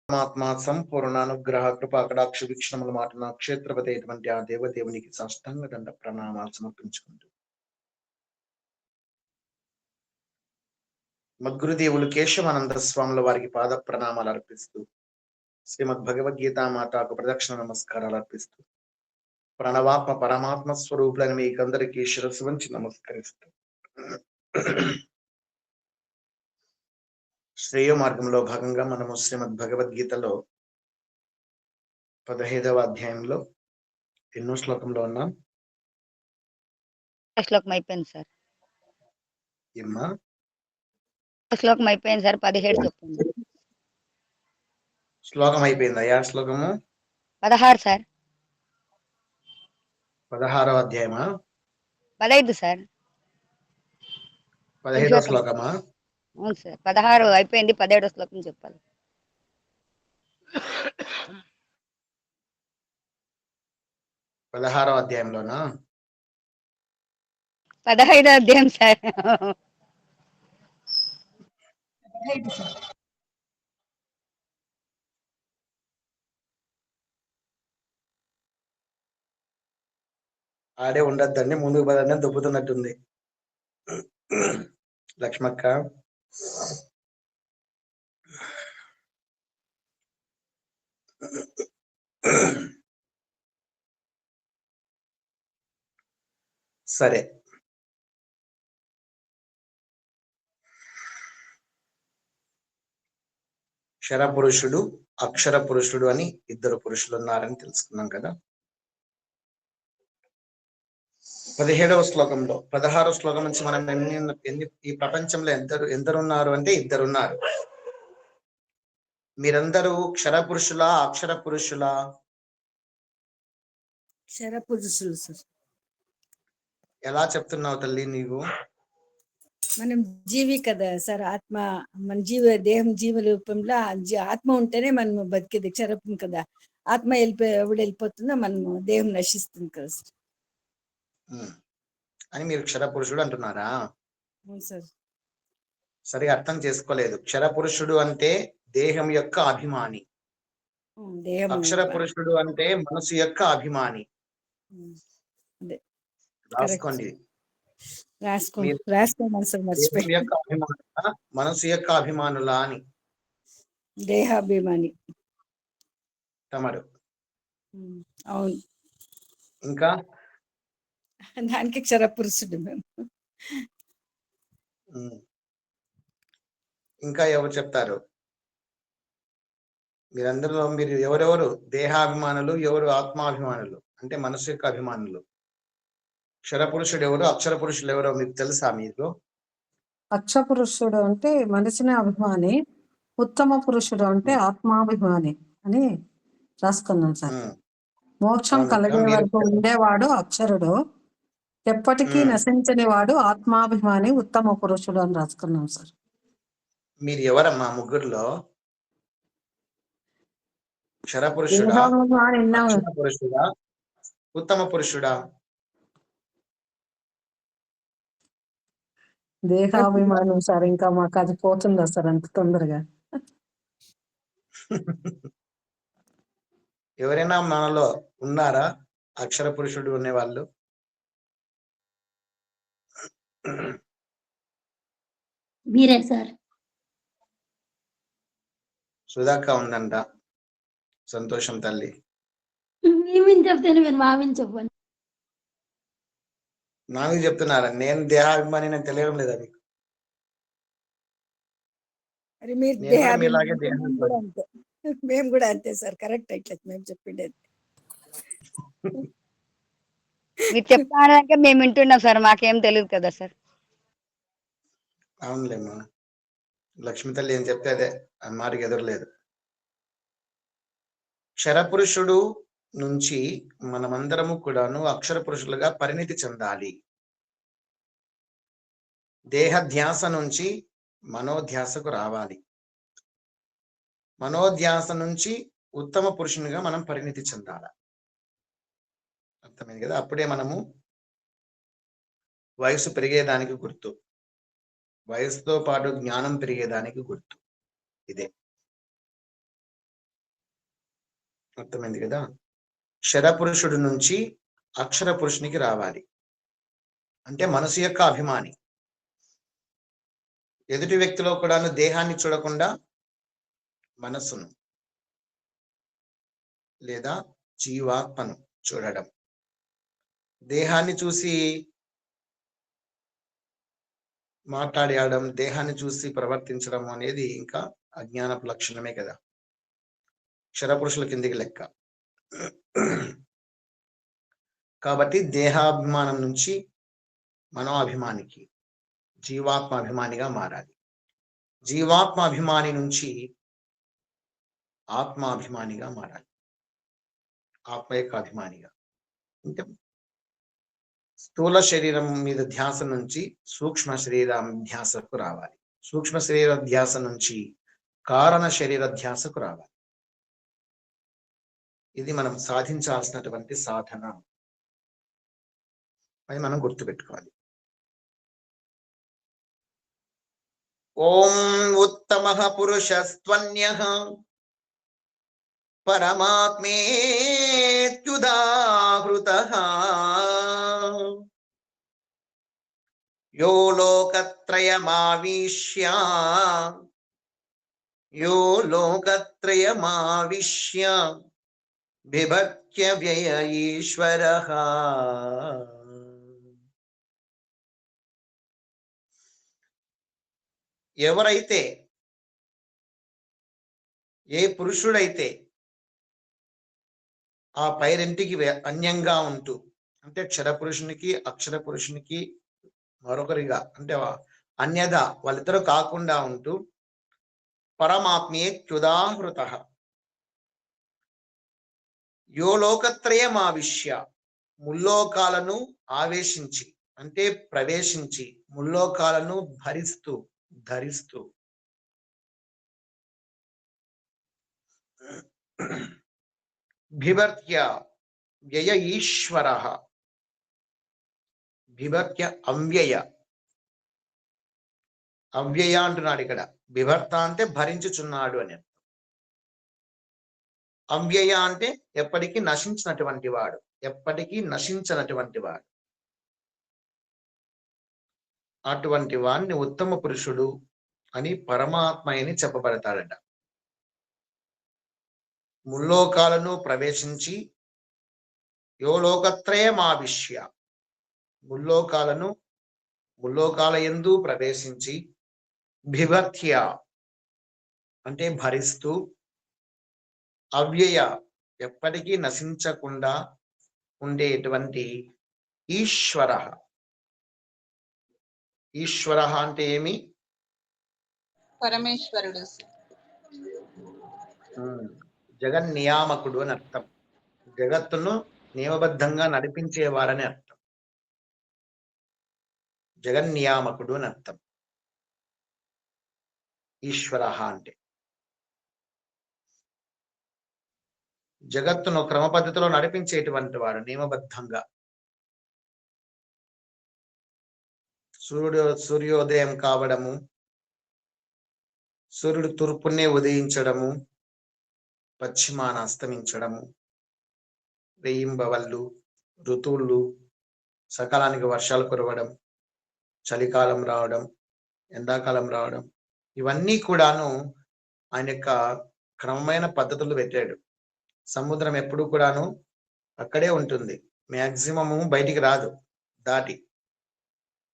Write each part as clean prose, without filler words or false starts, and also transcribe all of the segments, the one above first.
పరమాత్మ సంపూర్ణ అనుగ్రహ కృపాకటాక్ష వీక్షణములు మాట నక్షత్రపతి అయినటువంటి ఆ దేవదేవునికి సాష్టాంగ దండ ప్రణామాలు సమర్పించుకుంటూ మద్గురుదేవులు కేశవానంద స్వాముల వారికి పాద ప్రణామాలు అర్పిస్తూ శ్రీమద్ భగవద్గీత మాతకు ప్రదక్షిణ నమస్కారాలు అర్పిస్తూ ప్రణవాత్మ పరమాత్మ స్వరూపులను మీకందరికీ శిరస్సు వంచి నమస్కరిస్తూ శ్రేయ మార్గంలో భాగంగా మనము శ్రీమద్ భగవద్గీతలో 15వ అధ్యాయంలో ఎన్నో శ్లోకంలో ఉన్నాం? శ్లోకం అయిపోయింది సార్. ఏమ్మా శ్లోకం అయిపోయింది సార్. 17 చెప్పండి. శ్లోకం అయిపోయింది. అయ్యా శ్లోకము 16 సార్. 16వ అధ్యాయమా? 15 సార్. 15వ శ్లోకమా? అవును సార్. 16 అయిపోయింది. 17వ శ్లోకం చెప్పాలి. 16వ అధ్యాయంలోనా? 15వ అధ్యాయం సార్. ఆడే ఉండద్దండి, ముందుకు పదండి దుబ్బుతున్నట్టుంది. లక్ష్మక్క సరే, క్షరపురుషుడు అక్షర పురుషుడు అని ఇద్దరు పురుషులు ఉన్నారని తెలుసుకున్నాం కదా. 17వ శ్లోకంలో 16వ శ్లోకం నుంచి మనం ఈ ప్రపంచంలో ఎందరున్నారు అంటే ఇద్దరున్నారు. మీరందరూ క్షర పురుషులా అక్షర పురుషులా? క్షర పురుషులు సార్. ఎలా చెప్తున్నావు తల్లి నీవు? మనం జీవి కదా సార్. ఆత్మ మన దేహం జీవ రూపంలో ఆత్మ ఉంటేనే మనం బతికేది. క్షరపం కదా, ఆత్మ ఎవడు వెళ్ళిపోతుందో మనము దేహం నశిస్తుంది కదా సార్ అని మీరు క్షర పురుషుడు అంటున్నారా? అవును సార్. సరిగా అర్థం చేసుకోలేదు. క్షర పురుషుడు అంటే దేహం యొక్క అభిమాని, అక్షర పురుషుడు అంటే మనసు యొక్క అభిమాని. రాసుకోండి. దేహం యొక్క అభిమానుల, మనసు యొక్క అభిమానులా అని. దేహాభిమాని తమరు. అవును. ఇంకా దానికి క్షర పురుషుడు మేము. ఇంకా ఎవరు చెప్తారు? మీరందరిలో మీరు ఎవరెవరు దేహాభిమానులు, ఎవరు ఆత్మాభిమానులు అంటే మనసు యొక్క అభిమానులు? క్షరపురుషుడు ఎవరు, అక్షర పురుషులు ఎవరో మీకు తెలుసా? మీకు అక్షపురుషుడు అంటే మనసుని అభిమాని, ఉత్తమ పురుషుడు అంటే ఆత్మాభిమాని అని రాసుకున్నాం సార్. మోక్షం కలిగే వరకు ఉండేవాడు అక్షరుడు, ఎప్పటికీ నశించని వాడు ఆత్మాభిమాని, ఉత్తమ పురుషుడు అని రాసుకున్నాం సార్. మీరు ఎవరమ్మా ముగ్గురులో? క్షరపురుషుడా, అక్షర పురుషుడా, ఉత్తమ పురుషుడా? దేహాభిమానం సార్. ఇంకా మాకు అది పోతుందా సార్ అంత తొందరగా? ఎవరైనా మనలో ఉన్నారా అక్షర పురుషుడు ఉండేవాళ్ళు? మీరే సార్. సుధాక ఉందంట. సంతోషం తల్లి. ఏమని చెప్తాను మీరు మామని చెప్పండి. నాకు చెప్తున్నారా? నేను దేహాభిమాని నేను తెలియడం లేదా మీకు? మేము కూడా అంతే సార్. కరెక్ట్ అయితే మేము చెప్పిండేది. మీరు చెప్తానంటే మేము వింటున్నాం సార్, మాకేం తెలియదు కదా సార్. అవునులేమ్మా, లక్ష్మి తల్లి ఏం చెప్తే అదే, అమ్మారికి ఎదురులేదు. క్షరపురుషుడు నుంచి మనమందరము కూడాను అక్షర పురుషులుగా పరిణితి చెందాలి. దేహధ్యాస నుంచి మనోధ్యాసకు రావాలి. మనోధ్యాస నుంచి ఉత్తమ పురుషునిగా మనం పరిణితి చెందాలి. అర్థమైంది కదా? అప్పుడే మనము వయసు పెరిగేదానికి గుర్తు, వయసుతో పాటు జ్ఞానం పెరిగేదానికి గుర్తు ఇదే. అర్థమైంది కదా. క్షర పురుషుడి నుంచి అక్షర పురుషునికి రావాలి అంటే మనసు యొక్క అభిమాని. ఎదుటి వ్యక్తిలో కూడాను దేహాన్ని చూడకుండా మనస్సును లేదా జీవాత్మను చూడడం. దేహాన్ని చూసి మాట్లాడడం, దేహాన్ని చూసి ప్రవర్తించడం అనేది ఇంకా అజ్ఞానపు లక్షణమే కదా. క్షరపురుషుల కిందికి లెక్క. కాబట్టి దేహాభిమానం నుంచి మనోభిమానికి, జీవాత్మ అభిమానిగా మారాలి. జీవాత్మ అభిమాని నుంచి ఆత్మాభిమానిగా మారాలి. ఆత్మ యొక్క అభిమానిగా అంటే స్థూల శరీరం మీద ధ్యాస నుంచి సూక్ష్మ శరీరం ధ్యాసకు రావాలి. సూక్ష్మ శరీర ధ్యాస నుంచి కారణ శరీర ధ్యాసకు రావాలి. ఇది మనం సాధించాల్సినటువంటి సాధన. అది మనం గుర్తుపెట్టుకోవాలి. ఓం ఉత్తమః పురుషస్త్వన్యః పరమాత్మేత్యుదాహృతః యో లోకత్రయమావిశ్య బిభర్త్య వ్యయ ఈశ్వరః. ఎవరైతే, ఏ పురుషుడైతే ఆ పైరింటికి అన్యంగా ఉంటూ, అంటే క్షర పురుషునికి అక్షర పురుషునికి మరొకరిగా అంటే అన్యద వాళ్ళిద్దరూ కాకుండా ఉంటూ పరమాత్మేత్యుదాహృత యో లోకత్రయమావిశ్య ముల్లోకాలను ఆవేశించి అంటే ప్రవేశించి ముల్లోకాలను భరిస్తూ ధరిస్తూ బిభర్త్య వ్యయ ఈశ్వర. బిభర్త్య అవ్యయ, అవ్యయ అంటున్నాడు ఇక్కడ. బిభర్త అంటే భరించుచున్నాడు అని. అవ్యయ అంటే ఎప్పటికీ నశించినటువంటి వాడు, ఎప్పటికీ నశించినటువంటి వాడు. అటువంటి వాడిని ఉత్తమ పురుషుడు అని పరమాత్మ అని చెప్పబడతాడట. ముల్లోకాలను ప్రవేశించి యో లోకత్రయమావిశ్య ముల్లోకాల యందు ప్రవేశించి బిభర్త్య అంటే భరిస్తూ అవ్యయ ఎప్పటికీ నశించకుండా ఉండేటువంటి ఈశ్వర. ఈశ్వర అంటే ఏమి? పరమేశ్వరుడు, జగన్నియామకుడు అని అర్థం. జగత్తును నియమబద్ధంగా నడిపించేవారని అర్థం. జగన్నియామకుడు అని అర్థం ఈశ్వర అంటే. జగత్తును క్రమ పద్ధతిలో నడిపించేటువంటి వాడు, నియమబద్ధంగా. సూర్యోదయం కావడము, సూర్యుడు తూర్పునే ఉదయించడము, పశ్చిమాన అస్తమించడము, రేయింబవళ్ళు, ఋతువులు, సకాలానికి వర్షాలు కురవడం, చలికాలం రావడం, ఎండాకాలం రావడం, ఇవన్నీ కూడాను ఆయన యొక్క క్రమమైన పద్ధతులు పెట్టాడు. సముద్రం ఎప్పుడు కూడాను అక్కడే ఉంటుంది, మ్యాక్సిమము బయటికి రాదు దాటి.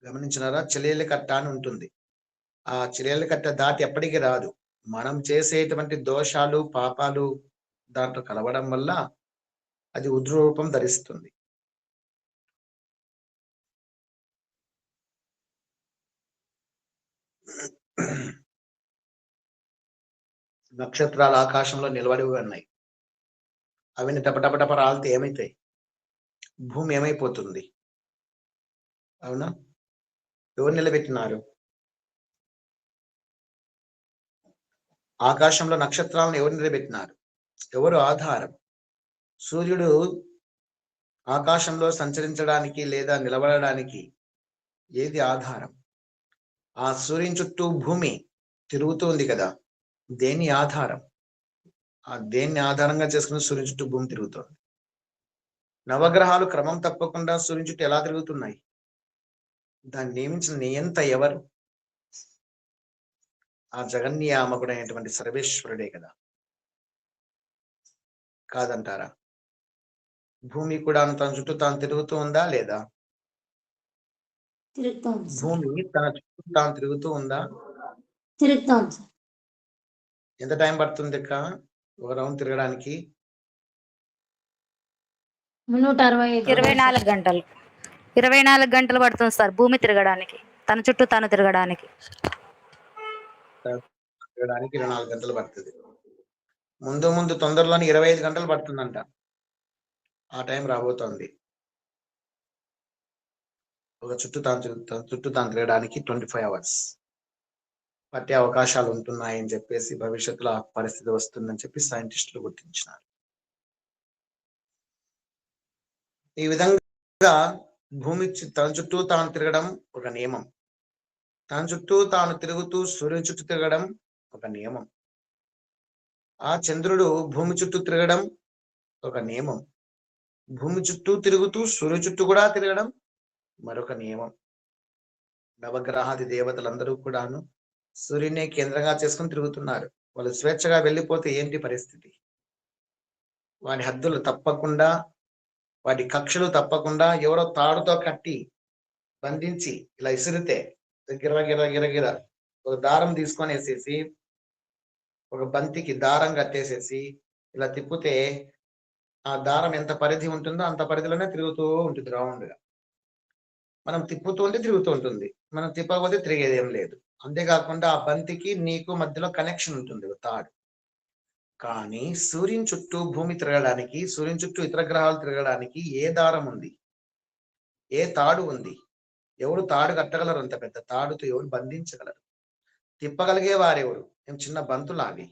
గమనించినారా? చిలేళ్ళ కట్ట అని ఉంటుంది. ఆ చిలేళ్ళ కట్ట దాటి ఎప్పటికీ రాదు. మనం చేసేటువంటి దోషాలు పాపాలు దాంట్లో కలవడం వల్ల అది ఉద్రూపం ధరిస్తుంది. నక్షత్రాలు ఆకాశంలో నిలబడి ఉన్నాయి. అవన్నీ టపటపటప రాలితే ఏమైతాయి? భూమి ఏమైపోతుంది? అవునా? ఎవరు నిలబెట్టినారు? ఆకాశంలో నక్షత్రాలను ఎవరు నిలబెట్టినారు? ఎవరు ఆధారం? సూర్యుడు ఆకాశంలో సంచరించడానికి లేదా నిలబడడానికి ఏది ఆధారం? ఆ సూర్యుని చుట్టూ భూమి తిరుగుతుంది కదా, దేని ఆధారం? ఆ దేన్ని ఆధారంగా చేసుకుని సూర్యుని చుట్టూ భూమి తిరుగుతోంది. నవగ్రహాలు క్రమం తప్పకుండా సూర్యుని చుట్టూ ఎలా తిరుగుతున్నాయి? దాన్ని నియమించిన నియంత ఎవరు? ఆ జగన్నియామకుడైనటువంటి సర్వేశ్వరుడే కదా, కాదంటారా? భూమి కూడా తన చుట్టూ తాను తిరుగుతూ ఉందా లేదా? తిరుగుతాం సార్. భూమి తన చుట్టూ తాను తిరుగుతూ ఉందా? తిరుగుతాం సార్. ఎంత టైం పడుతుంది అక్క ఒక రౌండ్ తిరగడానికి? 165 24 గంటలు 24 గంటలు పడుతుంది సార్ భూమి తిరగడానికి, తన చుట్టూ తాను తిరగడానికి. తిరగడానికి 24 గంటలు పడుతుంది. ముందు ముందు తొందరలోనే 25 గంటలు పడుతుందంట. ఆ టైం రాబోతోంది. ఒక చుట్టూ తాను తిరగడానికి 25 అవర్స్ పట్టే అవకాశాలు ఉంటున్నాయని చెప్పేసి, భవిష్యత్తులో ఆ పరిస్థితి వస్తుందని చెప్పి సైంటిస్టులు గుర్తించినారు. ఈ విధంగా భూమి తన చుట్టూ తాను తిరగడం ఒక నియమం. తన చుట్టూ తాను తిరుగుతూ సూర్యుని చుట్టూ తిరగడం ఒక నియమం. ఆ చంద్రుడు భూమి చుట్టూ తిరగడం ఒక నియమం. భూమి చుట్టూ తిరుగుతూ సూర్యుని చుట్టూ కూడా తిరగడం మరొక నియమం. నవగ్రహాది దేవతలందరూ కూడాను సూర్యునే కేంద్రంగా చేసుకుని తిరుగుతున్నారు. వాళ్ళు స్వేచ్ఛగా వెళ్ళిపోతే ఏంటి పరిస్థితి? వాటి హద్దులు తప్పకుండా, వాటి కక్షలు తప్పకుండా ఎవరో తాడుతో కట్టి బంధించి ఇలా ఇసిరితే గిర గిర గిర గిర ఒక దారం తీసుకొని వేసేసి, ఒక బంతికి దారం కట్టేసేసి ఇలా తిప్పితే ఆ దారం ఎంత పరిధి ఉంటుందో అంత పరిధిలోనే తిరుగుతూ ఉంటుంది రౌండ్ గా. మనం తిప్పుతూ ఉంటే తిరుగుతూ ఉంటుంది, మనం తిప్పకపోతే తిరిగేది ఏం లేదు. అంతేకాకుండా ఆ బంతికి నీకు మధ్యలో కనెక్షన్ ఉంటుంది, తాడు. కానీ సూర్యుని చుట్టూ భూమి తిరగడానికి, సూర్యుని చుట్టూ ఇతర గ్రహాలు తిరగడానికి ఏ దారం ఉంది? ఏ తాడు ఉంది? ఎవరు తాడు కట్టగలరు? అంత పెద్ద తాడుతో ఎవరు బంధించగలరు? తిప్పగలిగే వారెవరు? ఏం చిన్న బంతులావి?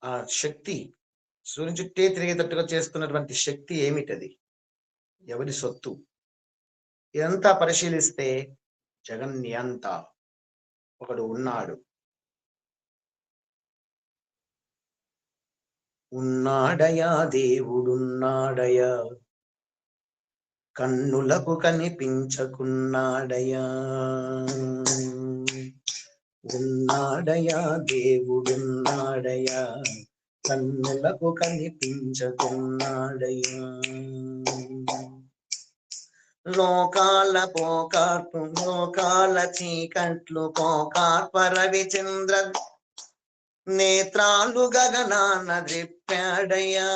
ఆ శక్తి, సూర్యుని చుట్టే తిరిగేటట్టుగా చేస్తున్నటువంటి శక్తి ఏమిటది? ఎవరి సొత్తు? ఇదంతా పరిశీలిస్తే జగన్నియంత ఒకడు ఉన్నాడు. ఉన్నాడయా దేవుడున్నాడయా, కన్నులకు కనిపించకున్నాడయా. ఉన్నాడయా దేవుడున్నాడయా, కన్నులకు కనిపించకున్నాడయా. లోకాల పోకార్పు, లోకాల చీకట్లు పోకార్ప రవిచంద్ర నేత్రాలు గగనాన ద్రిప్పాడయా.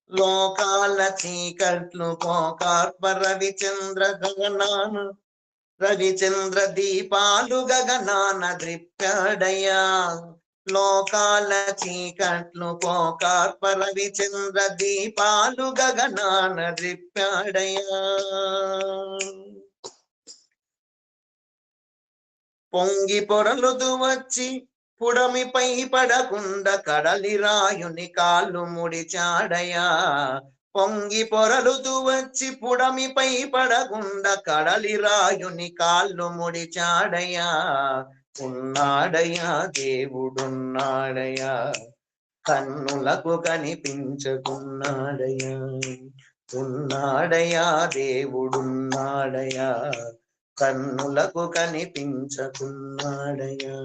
లోకాల చీకట్లు పోకార్ప రవిచంద్ర గగనాన, రవిచంద్ర దీపాలు గగనాన ద్రిప్పాడయా. లోకాల చీకట్లు పోకార్ప రవిచంద్ర దీపాలు గగనాన ద్రిప్పాడయా. పొంగి పొరలుదు వచ్చి పుడమిపై పడకుండా కడలి రాయుని కాళ్ళు ముడిచాడయా. పొంగి పొరలుదు వచ్చి పుడమిపై పడకుండా కడలి రాయుని కాళ్ళు ముడిచాడయా. ఉన్నాడయా దేవుడున్నాడయా, కన్నులకు కనిపించకున్నాడయా. ఉన్నాడయా దేవుడున్నాడయా, కన్నులకు కనిపించకున్నాడయా.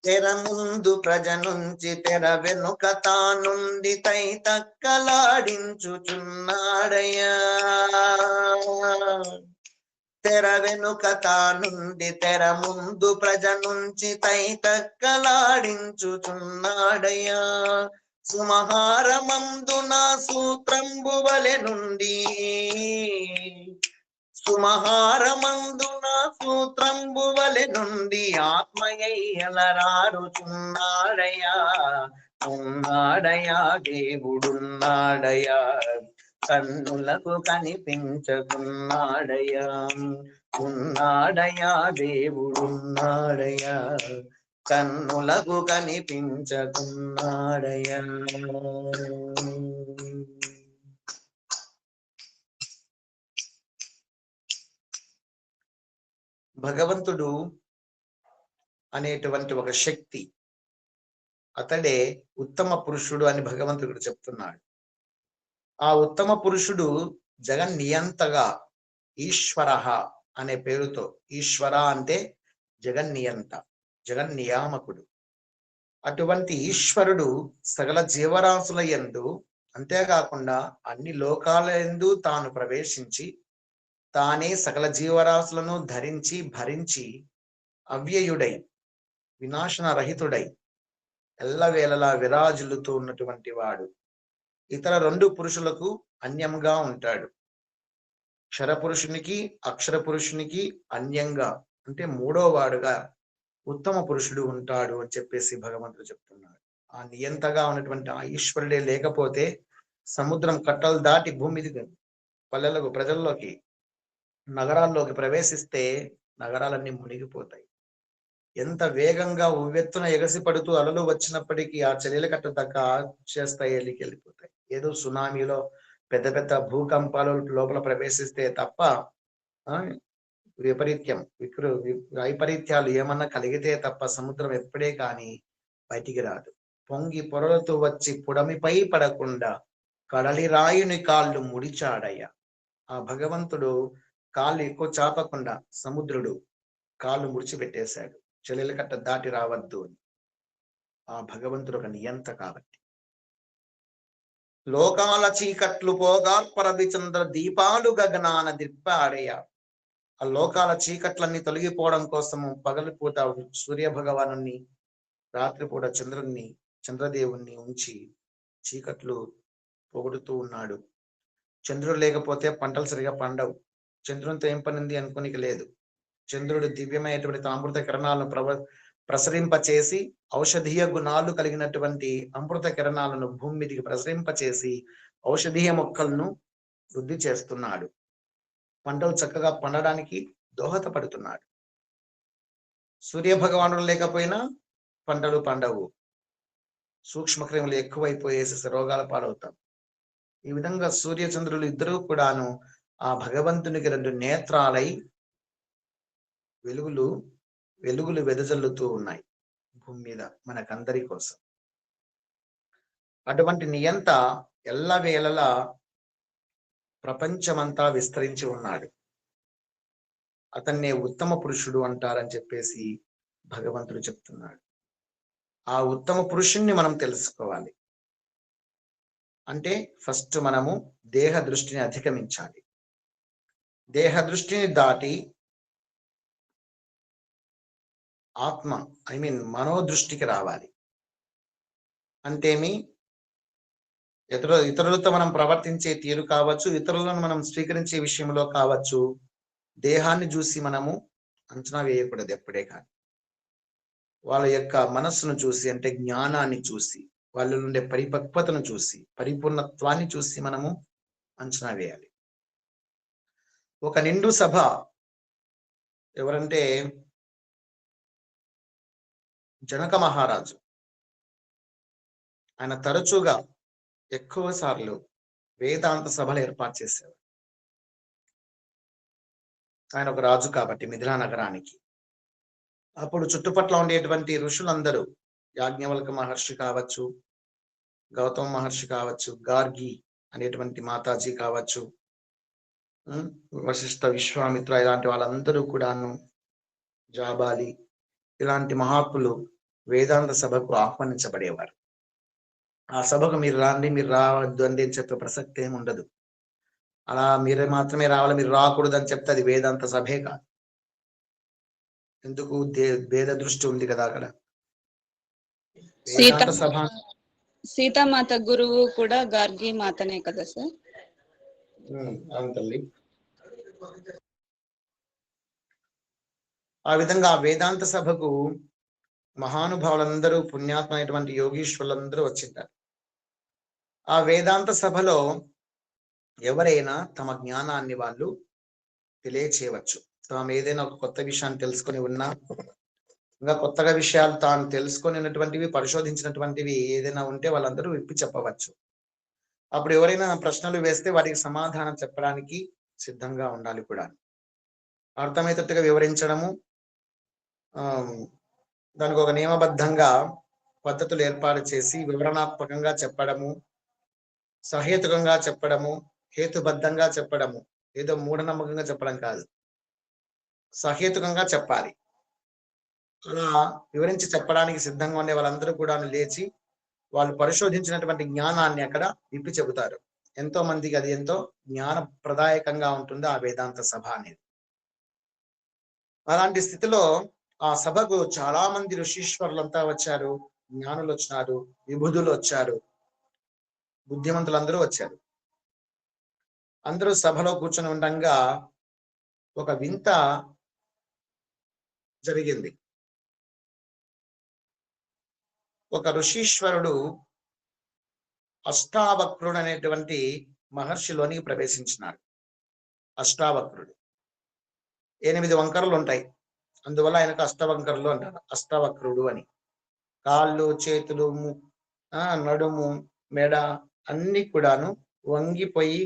తెర ముందు ప్రజ నుంచి తెర వెనుక తానుండి తై తక్కలాడించుచున్నాడయా. తెర వెనుక తానుండి తెర ముందు ప్రజ నుంచి తై తక్కలాడించుచున్నాడయా. సుమహారమందున సూత్రంబు వలె నుండి, సుమహారమందున సూత్రంబు వలె నుండి ఆత్మయై అలరారుచున్నాడయా. ఉన్నాడయా దేవుడున్నాడయా, కన్నులకు కనిపించకున్నాడయా. ఉన్నాడయా దేవుడున్నాడయా, కన్నులకు కనిపించకున్నాడయా. భగవంతుడు అనేటువంటి ఒక శక్తి, అతడే ఉత్తమ పురుషుడు అని భగవంతుడు చెప్తున్నాడు. ఆ ఉత్తమ పురుషుడు జగన్ నియంతగా ఈశ్వర అనే పేరుతో, ఈశ్వర అంటే జగన్ నియంత, జగన్ నియామకుడు. అటువంటి ఈశ్వరుడు సకల జీవరాశుల యందు, అంతేకాకుండా అన్ని లోకాల యందు తాను ప్రవేశించి తానే సకల జీవరాశులను ధరించి భరించి అవ్యయుడై వినాశన రహితుడై ఎల్లవేళలా విరాజిల్లుతూ ఉన్నటువంటి వాడు. ఇతర రెండు పురుషులకు అన్యంగా ఉంటాడు. క్షర పురుషునికి అక్షర పురుషునికి అన్యంగా, అంటే మూడో వాడుగా ఉత్తమ పురుషుడు ఉంటాడు అని చెప్పేసి భగవంతుడు చెప్తున్నాడు. ఆ నియంతగా ఉన్నటువంటి ఆ ఈశ్వరుడే లేకపోతే సముద్రం కట్టలు దాటి భూమి పల్లెలకు, ప్రజల్లోకి, నగరాల్లోకి ప్రవేశిస్తే నగరాలన్నీ మునిగిపోతాయి. ఎంత వేగంగా ఉవ్వెత్తున ఎగసి పడుతూ అలలు వచ్చినప్పటికీ ఆ చర్యల కట్ట దక్క చేస్తాయి, వెళ్ళిపోతాయి. ఏదో సునామీలో పెద్ద పెద్ద భూకంపాలు లోపల ప్రవేశిస్తే తప్ప వైపరీత్యాలు ఏమన్నా కలిగితే తప్ప సముద్రం ఎప్పుడే కానీ బయటికి రాదు. పొంగి పొరలతో వచ్చి పుడమిపై పడకుండా కడలి రాయుని కాళ్ళు ముడిచాడయ్య. ఆ భగవంతుడు కాళ్ళు ఎక్కువ చాపకుండా సముద్రుడు కాళ్ళు ముడిచిపెట్టేశాడు, చెల్లెల కట్ట దాటి రావద్దు అని. ఆ భగవంతుడు ఒక నియంత కాబట్టి. లోకాల చీకట్లు పోగార్పరవి చంద్ర దీపాలు గగనాన దిప్పాడయ్య. ఆ లోకాల చీకట్లన్నీ తొలగిపోవడం కోసము పగలిపూట సూర్య భగవాను, రాత్రిపూట చంద్రుణ్ణి, చంద్రదేవుణ్ణి ఉంచి చీకట్లు పొగుడుతూ ఉన్నాడు. చంద్రుడు లేకపోతే పంటలు సరిగా పండవు. చంద్రునితో ఏం పనింది అనుకోనికి లేదు. చంద్రుడు దివ్యమైనటువంటి అమృత కిరణాలను ప్రసరింపచేసి ఔషధీయ గుణాలు కలిగినటువంటి అమృత కిరణాలను భూమి మీదకి ప్రసరింపచేసి ఔషధీయ మొక్కలను వృద్ధి చేస్తున్నాడు. పంటలు చక్కగా పండడానికి దోహదపడుతున్నాడు. సూర్య భగవానుడు లేకపోయినా పంటలు పండవు, సూక్ష్మక్రిములు ఎక్కువైపోయేసి రోగాల పాలవుతాం. ఈ విధంగా సూర్య చంద్రులు ఇద్దరూ కూడాను ఆ భగవంతునికి రెండు నేత్రాలై వెలుగులు వెదజల్లుతూ ఉన్నాయి భూమి మీద మనకందరి కోసం. అటువంటి నియంత ఎల్లవేళలా ప్రపంచమంతా విస్తరించి ఉన్నాడు. అతన్నే ఉత్తమ పురుషుడు అంటారని చెప్పేసి భగవంతుడు చెప్తున్నాడు. ఆ ఉత్తమ పురుషుణ్ణి మనం తెలుసుకోవాలి అంటే ఫస్ట్ మనము దేహ దృష్టిని అధిగమించాలి. దేహ దృష్టిని దాటి ఆత్మ మనోదృష్టికి రావాలి. అంటేమి ఇతరులతో మనం ప్రవర్తించే తీరు కావచ్చు, ఇతరులను మనం స్వీకరించే విషయంలో కావచ్చు, దేహాన్ని చూసి మనము అంచనా వేయకూడదు ఎప్పుడే కానీ. వాళ్ళ యొక్క మనస్సును చూసి, అంటే జ్ఞానాన్ని చూసి, వాళ్ళ నుండే పరిపక్వతను చూసి, పరిపూర్ణత్వాన్ని చూసి మనము అంచనా వేయాలి. ఒక నిండు సభ ఎవరంటే జనక మహారాజు. ఆయన తరచుగా ఎక్కువ సార్లు వేదాంత సభలు ఏర్పాటు చేసేవారు. ఆయన ఒక రాజు కాబట్టి మిథిలా నగరానికి. అప్పుడు చుట్టుపట్ల ఉండేటువంటి ఋషులందరూ, యాజ్ఞవల్క మహర్షి కావచ్చు, గౌతమ మహర్షి కావచ్చు, గార్గి అనేటువంటి మాతాజీ కావచ్చు, వశిష్ఠ, విశ్వామిత్ర, ఇలాంటి వాళ్ళందరూ కూడాను, జాబాలి, ఇలాంటి మహాత్ములు వేదాంత సభకు ఆహ్వానించబడేవారు. ఆ సభకు మీరు రాండి, మీరు రావద్దు అని చెప్పే ప్రసక్తి ఏమి ఉండదు. అలా మీరు మాత్రమే రావాలి, మీరు రాకూడదు అని చెప్తే అది వేదాంత సభే కాదు. ఎందుకు? భేద దృష్టి ఉంది కదా అక్కడ. వేదాంత సభ సీతామాత గురువు కూడా గార్గి మాతనే కదా సార్? అవును తల్లి. ఆ విధంగా వేదాంత సభకు మహానుభావులందరూ, పుణ్యాత్మైనటువంటి యోగీశ్వరులందరూ వచ్చింటారు. ఆ వేదాంత సభలో ఎవరైనా తమ జ్ఞానాన్ని వాళ్ళు తెలియచేయవచ్చు. తాము ఏదైనా ఒక కొత్త విషయాన్ని తెలుసుకొని ఉన్నా, ఇంకా కొత్తగా విషయాలు తాను తెలుసుకున్నటువంటివి, పరిశోధించినటువంటివి ఏదైనా ఉంటే వాళ్ళందరూ విప్పి చెప్పవచ్చు. అప్పుడు ఎవరైనా ప్రశ్నలు వేస్తే వాటికి సమాధానం చెప్పడానికి సిద్ధంగా ఉండాలి కూడా. అర్థమయ్యేటట్టుగా వివరించడము, ఆ దానికి ఒక నియమబద్ధంగా పద్ధతులు ఏర్పాటు చేసి వివరణాత్మకంగా చెప్పడము, సహేతుకంగా చెప్పడము, హేతుబద్ధంగా చెప్పడము, ఏదో మూఢనమ్మకంగా చెప్పడం కాదు, సహేతుకంగా చెప్పాలి. అలా వివరించి చెప్పడానికి సిద్ధంగా ఉండే వాళ్ళందరూ కూడా లేచి వాళ్ళు పరిశోధించినటువంటి జ్ఞానాన్ని అక్కడ విప్పి చెబుతారు. ఎంతో మందికి అది ఎంతో జ్ఞానప్రదాయకంగా ఉంటుంది ఆ వేదాంత సభ అనేది. అలాంటి స్థితిలో ఆ సభకు చాలా మంది ఋషీశ్వరులంతా వచ్చారు, జ్ఞానులు వచ్చినారు, విభుధులు వచ్చారు, బుద్ధిమంతులందరూ వచ్చారు. అందరూ సభలో కూర్చొని ఉండగా ఒక వింత జరిగింది. ఒక ఋషీశ్వరుడు అష్టావక్రుడు అనేటువంటి మహర్షిలోనికి ప్రవేశించినాడు. అష్టావక్రుడు 8 వంకరలు ఉంటాయి, అందువల్ల ఆయనకు అష్టవంకరులు అంటారు. అష్టవక్రుడు అని. కాళ్ళు, చేతులు, నడుము, మెడ అన్ని కూడాను వంగిపోయి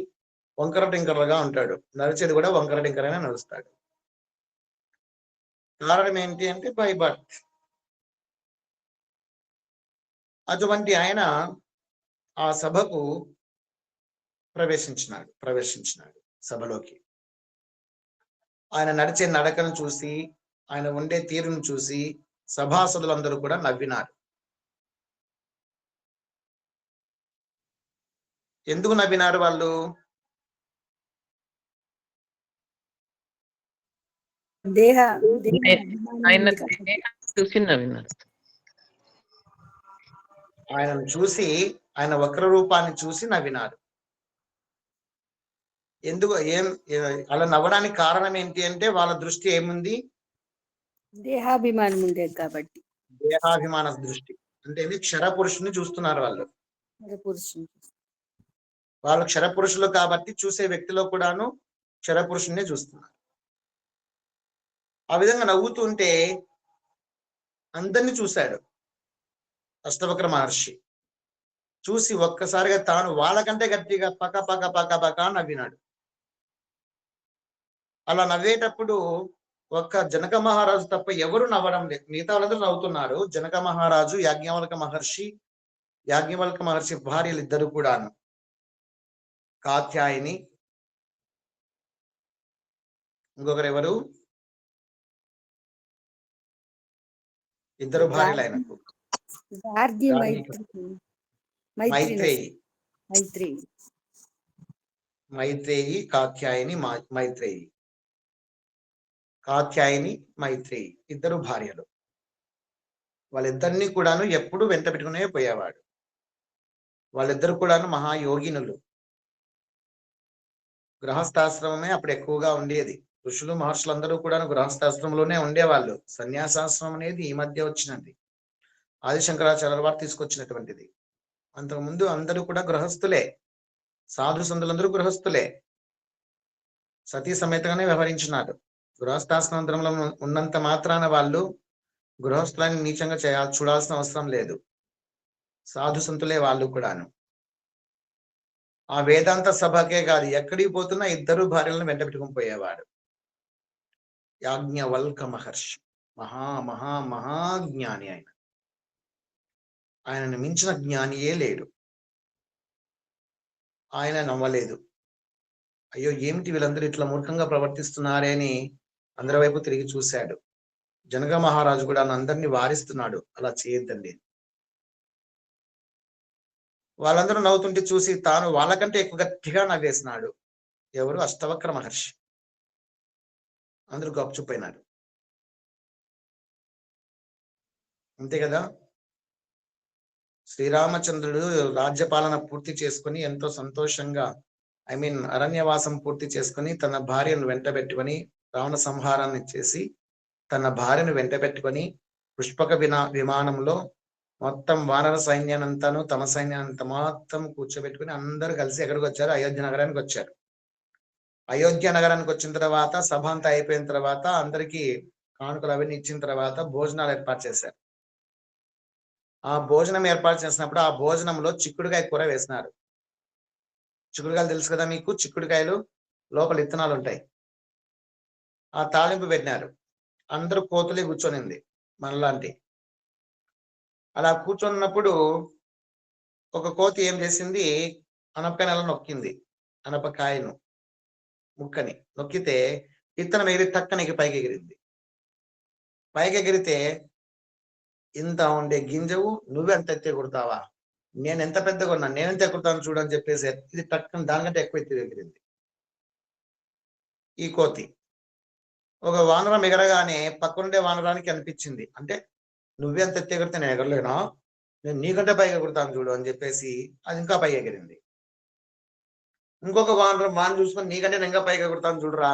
వంకర టింకరలుగా ఉంటాడు. నడిచేది కూడా వంకర టింకరనే నడుస్తాడు. కారణం ఏంటి అంటే బై బర్త్. అటువంటి ఆయన ఆ సభకు ప్రవేశించినాడు సభలోకి. ఆయన నడిచే నడకను చూసి, ఆయన ఉండే తీరును చూసి సభాసదులందరూ కూడా నవ్వినారు. ఎందుకు నవ్వినారు వాళ్ళు? ఆయనను చూసి, ఆయన వక్ర రూపాన్ని చూసి నవ్వినారు. ఎందుకు అలా నవ్వడానికి కారణం ఏంటి అంటే వాళ్ళ దృష్టి ఏముంది? దేహాభిమానం ఉండేది కాబట్టి. దేహాభిమాన దృష్టి అంటే క్షర పురుషుని చూస్తున్నారు వాళ్ళు. వాళ్ళు క్షర పురుషులు కాబట్టి చూసే వ్యక్తిలో కూడాను క్షర పురుషుణ్ణి చూస్తున్నారు. ఆ విధంగా నవ్వుతుంటే అందరినీ చూశాడు అష్టవక్ర మహర్షి. చూసి ఒక్కసారిగా తాను వాళ్ళకంటే గట్టిగా పక్క పక్క పక్క పక్క నవ్వినాడు. అలా నవ్వేటప్పుడు ఒక్క జనక మహారాజు తప్ప ఎవరు నవ్వడం లేదు. మిగతా వాళ్ళందరూ నవ్వుతున్నారు. జనక మహారాజు, యాజ్ఞవల్క మహర్షి భార్యలు ఇద్దరు కూడాను, కాత్యాయని, ఇంకొకరు ఎవరు, ఇద్దరు భార్యలు ఆయనకు, మైత్రేయి, కాత్యాయని మైత్రేయి ఇద్దరు భార్యలు. వాళ్ళిద్దరినీ కూడాను ఎప్పుడు వెంట పెట్టుకునే పోయేవాడు. వాళ్ళిద్దరు కూడాను మహాయోగినులు. గృహస్థాశ్రమమే అప్పుడు ఎక్కువగా ఉండేది. ఋషులు మహర్షులందరూ కూడాను గృహస్థాశ్రమంలోనే ఉండేవాళ్ళు. సన్యాసాశ్రమం అనేది ఈ మధ్య వచ్చినది, ఆదిశంకరాచార్యుల వారు తీసుకొచ్చినటువంటిది. అంతకుముందు అందరూ కూడా గృహస్థులే, సాధు సంతులందరూ గృహస్థులే, సతీ సమేతంగానే వ్యవహరించినారు. గృహస్థాశ్రమంలో ఉన్నంత మాత్రాన వాళ్ళు గృహస్థులని నీచంగా చూడాల్సిన అవసరం లేదు. సాధు సంతులే వాళ్ళు కూడాను. ఆ వేదాంత సభకే కాదు, ఎక్కడికి పోతున్నా ఇద్దరు భార్యలను వెంట పెట్టుకుని పోయేవాడు. యాజ్ఞవల్క మహర్షి మహాజ్ఞాని. ఆయనను మించిన జ్ఞానియే లేడు. ఆయన నమ్మలేదు. అయ్యో ఏమిటి వీళ్ళందరూ ఇట్లా మూర్ఖంగా ప్రవర్తిస్తున్నారే అని అందరి వైపు తిరిగి చూశాడు. జనక మహారాజు కూడా అందరినీ వారిస్తున్నాడు, అలా చేయొద్దండి. వాళ్ళందరూ నవ్వుతుంటే చూసి తాను వాళ్ళకంటే ఎక్కువ గట్టిగా నవ్వేసినాడు. ఎవరు? అష్టవక్ర మహర్షి. అందరూ గప్చుపోయినారు. అంతే కదా. శ్రీరామచంద్రుడు రాజ్యపాలన పూర్తి చేసుకుని ఎంతో సంతోషంగా అరణ్యవాసం పూర్తి చేసుకుని తన భార్యను వెంట పెట్టుకొని రావణ సంహారాన్ని చేసి తన భార్యను వెంట పెట్టుకొని పుష్పక విమానంలో మొత్తం వానర సైన్యానంతాను తమ సైన్యానంతా మొత్తం కూర్చోబెట్టుకుని అందరూ కలిసి ఎక్కడికి వచ్చారు? అయోధ్య నగరానికి వచ్చారు. అయోధ్య నగరానికి వచ్చిన తర్వాత సభ అంతా అయిపోయిన తర్వాత అందరికీ కానుకలు అవన్నీ ఇచ్చిన తర్వాత భోజనాలు ఏర్పాటు చేశారు. ఆ భోజనం ఏర్పాటు చేసినప్పుడు ఆ భోజనంలో చిక్కుడుకాయ కూర వేసినారు. చిక్కుడుకాయలు తెలుసు కదా మీకు, చిక్కుడుకాయలు లోపల విత్తనాలు ఉంటాయి. ఆ తాలింపు పెట్టినారు. అందరూ కోతులే కూర్చొనింది మనలాంటి. అలా కూర్చున్నప్పుడు ఒక కోతి ఏం చేసింది, అనపకాయను నొక్కింది. అనపకాయను ముక్కని నొక్కితే ఇత్తనం ఎగిరి టక్కనికి పైకి ఎగిరింది. పైకి ఎగిరితే, ఇంత ఉండే గింజవు నువ్వెంత ఎత్తే కొడతావా, నేను ఎంత పెద్దగా ఉన్నాను, నేనెంత ఎక్కుతాను చూడు అని చెప్పేసి ఇది టక్కన దానికంటే ఎక్కువ ఎత్తి ఎగిరింది ఈ కోతి. ఒక వానరం ఎగరగానే పక్కనుండే వానరానికి అనిపించింది, అంటే నువ్వెంత ఎత్తి ఎగిరితే నేను ఎగరలేనా, నేను నీకంటే పైకి ఎగురుతాను చూడు అని చెప్పేసి అది ఇంకా పైకి ఎగిరింది. ఇంకొక వానరం వాడిని చూసుకొని నీకంటే నేను ఇంకా పైకి ఎగురుతాను చూడురా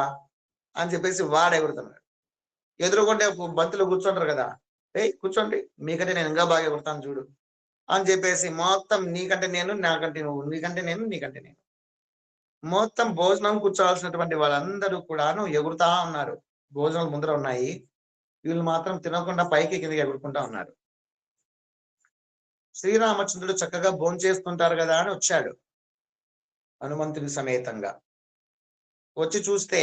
అని చెప్పేసి వాడు ఎగురుతున్నాడు. ఎదురుకుంటే బంతులు కూర్చుంటారు కదా, కూర్చోండి, మీకంటే నేను ఇంకా బాగా ఎగురుతాను చూడు అని చెప్పేసి మొత్తం నీకంటే నేను, నాకంటే నువ్వు, నీకంటే నేను, నీకంటే నేను, మొత్తం భోజనం కూర్చోవాల్సినటువంటి వాళ్ళందరూ కూడాను ఎగురుతా ఉన్నారు. భోజనాలు ముందర ఉన్నాయి, వీళ్ళు మాత్రం తినకుండా పైకి కిందకి ఎగురుకుంటా ఉన్నారు. శ్రీరామచంద్రుడు చక్కగా భోంచేస్తుంటారు కదా అని వచ్చాడు హనుమంతుని సమేతంగా. వచ్చి చూస్తే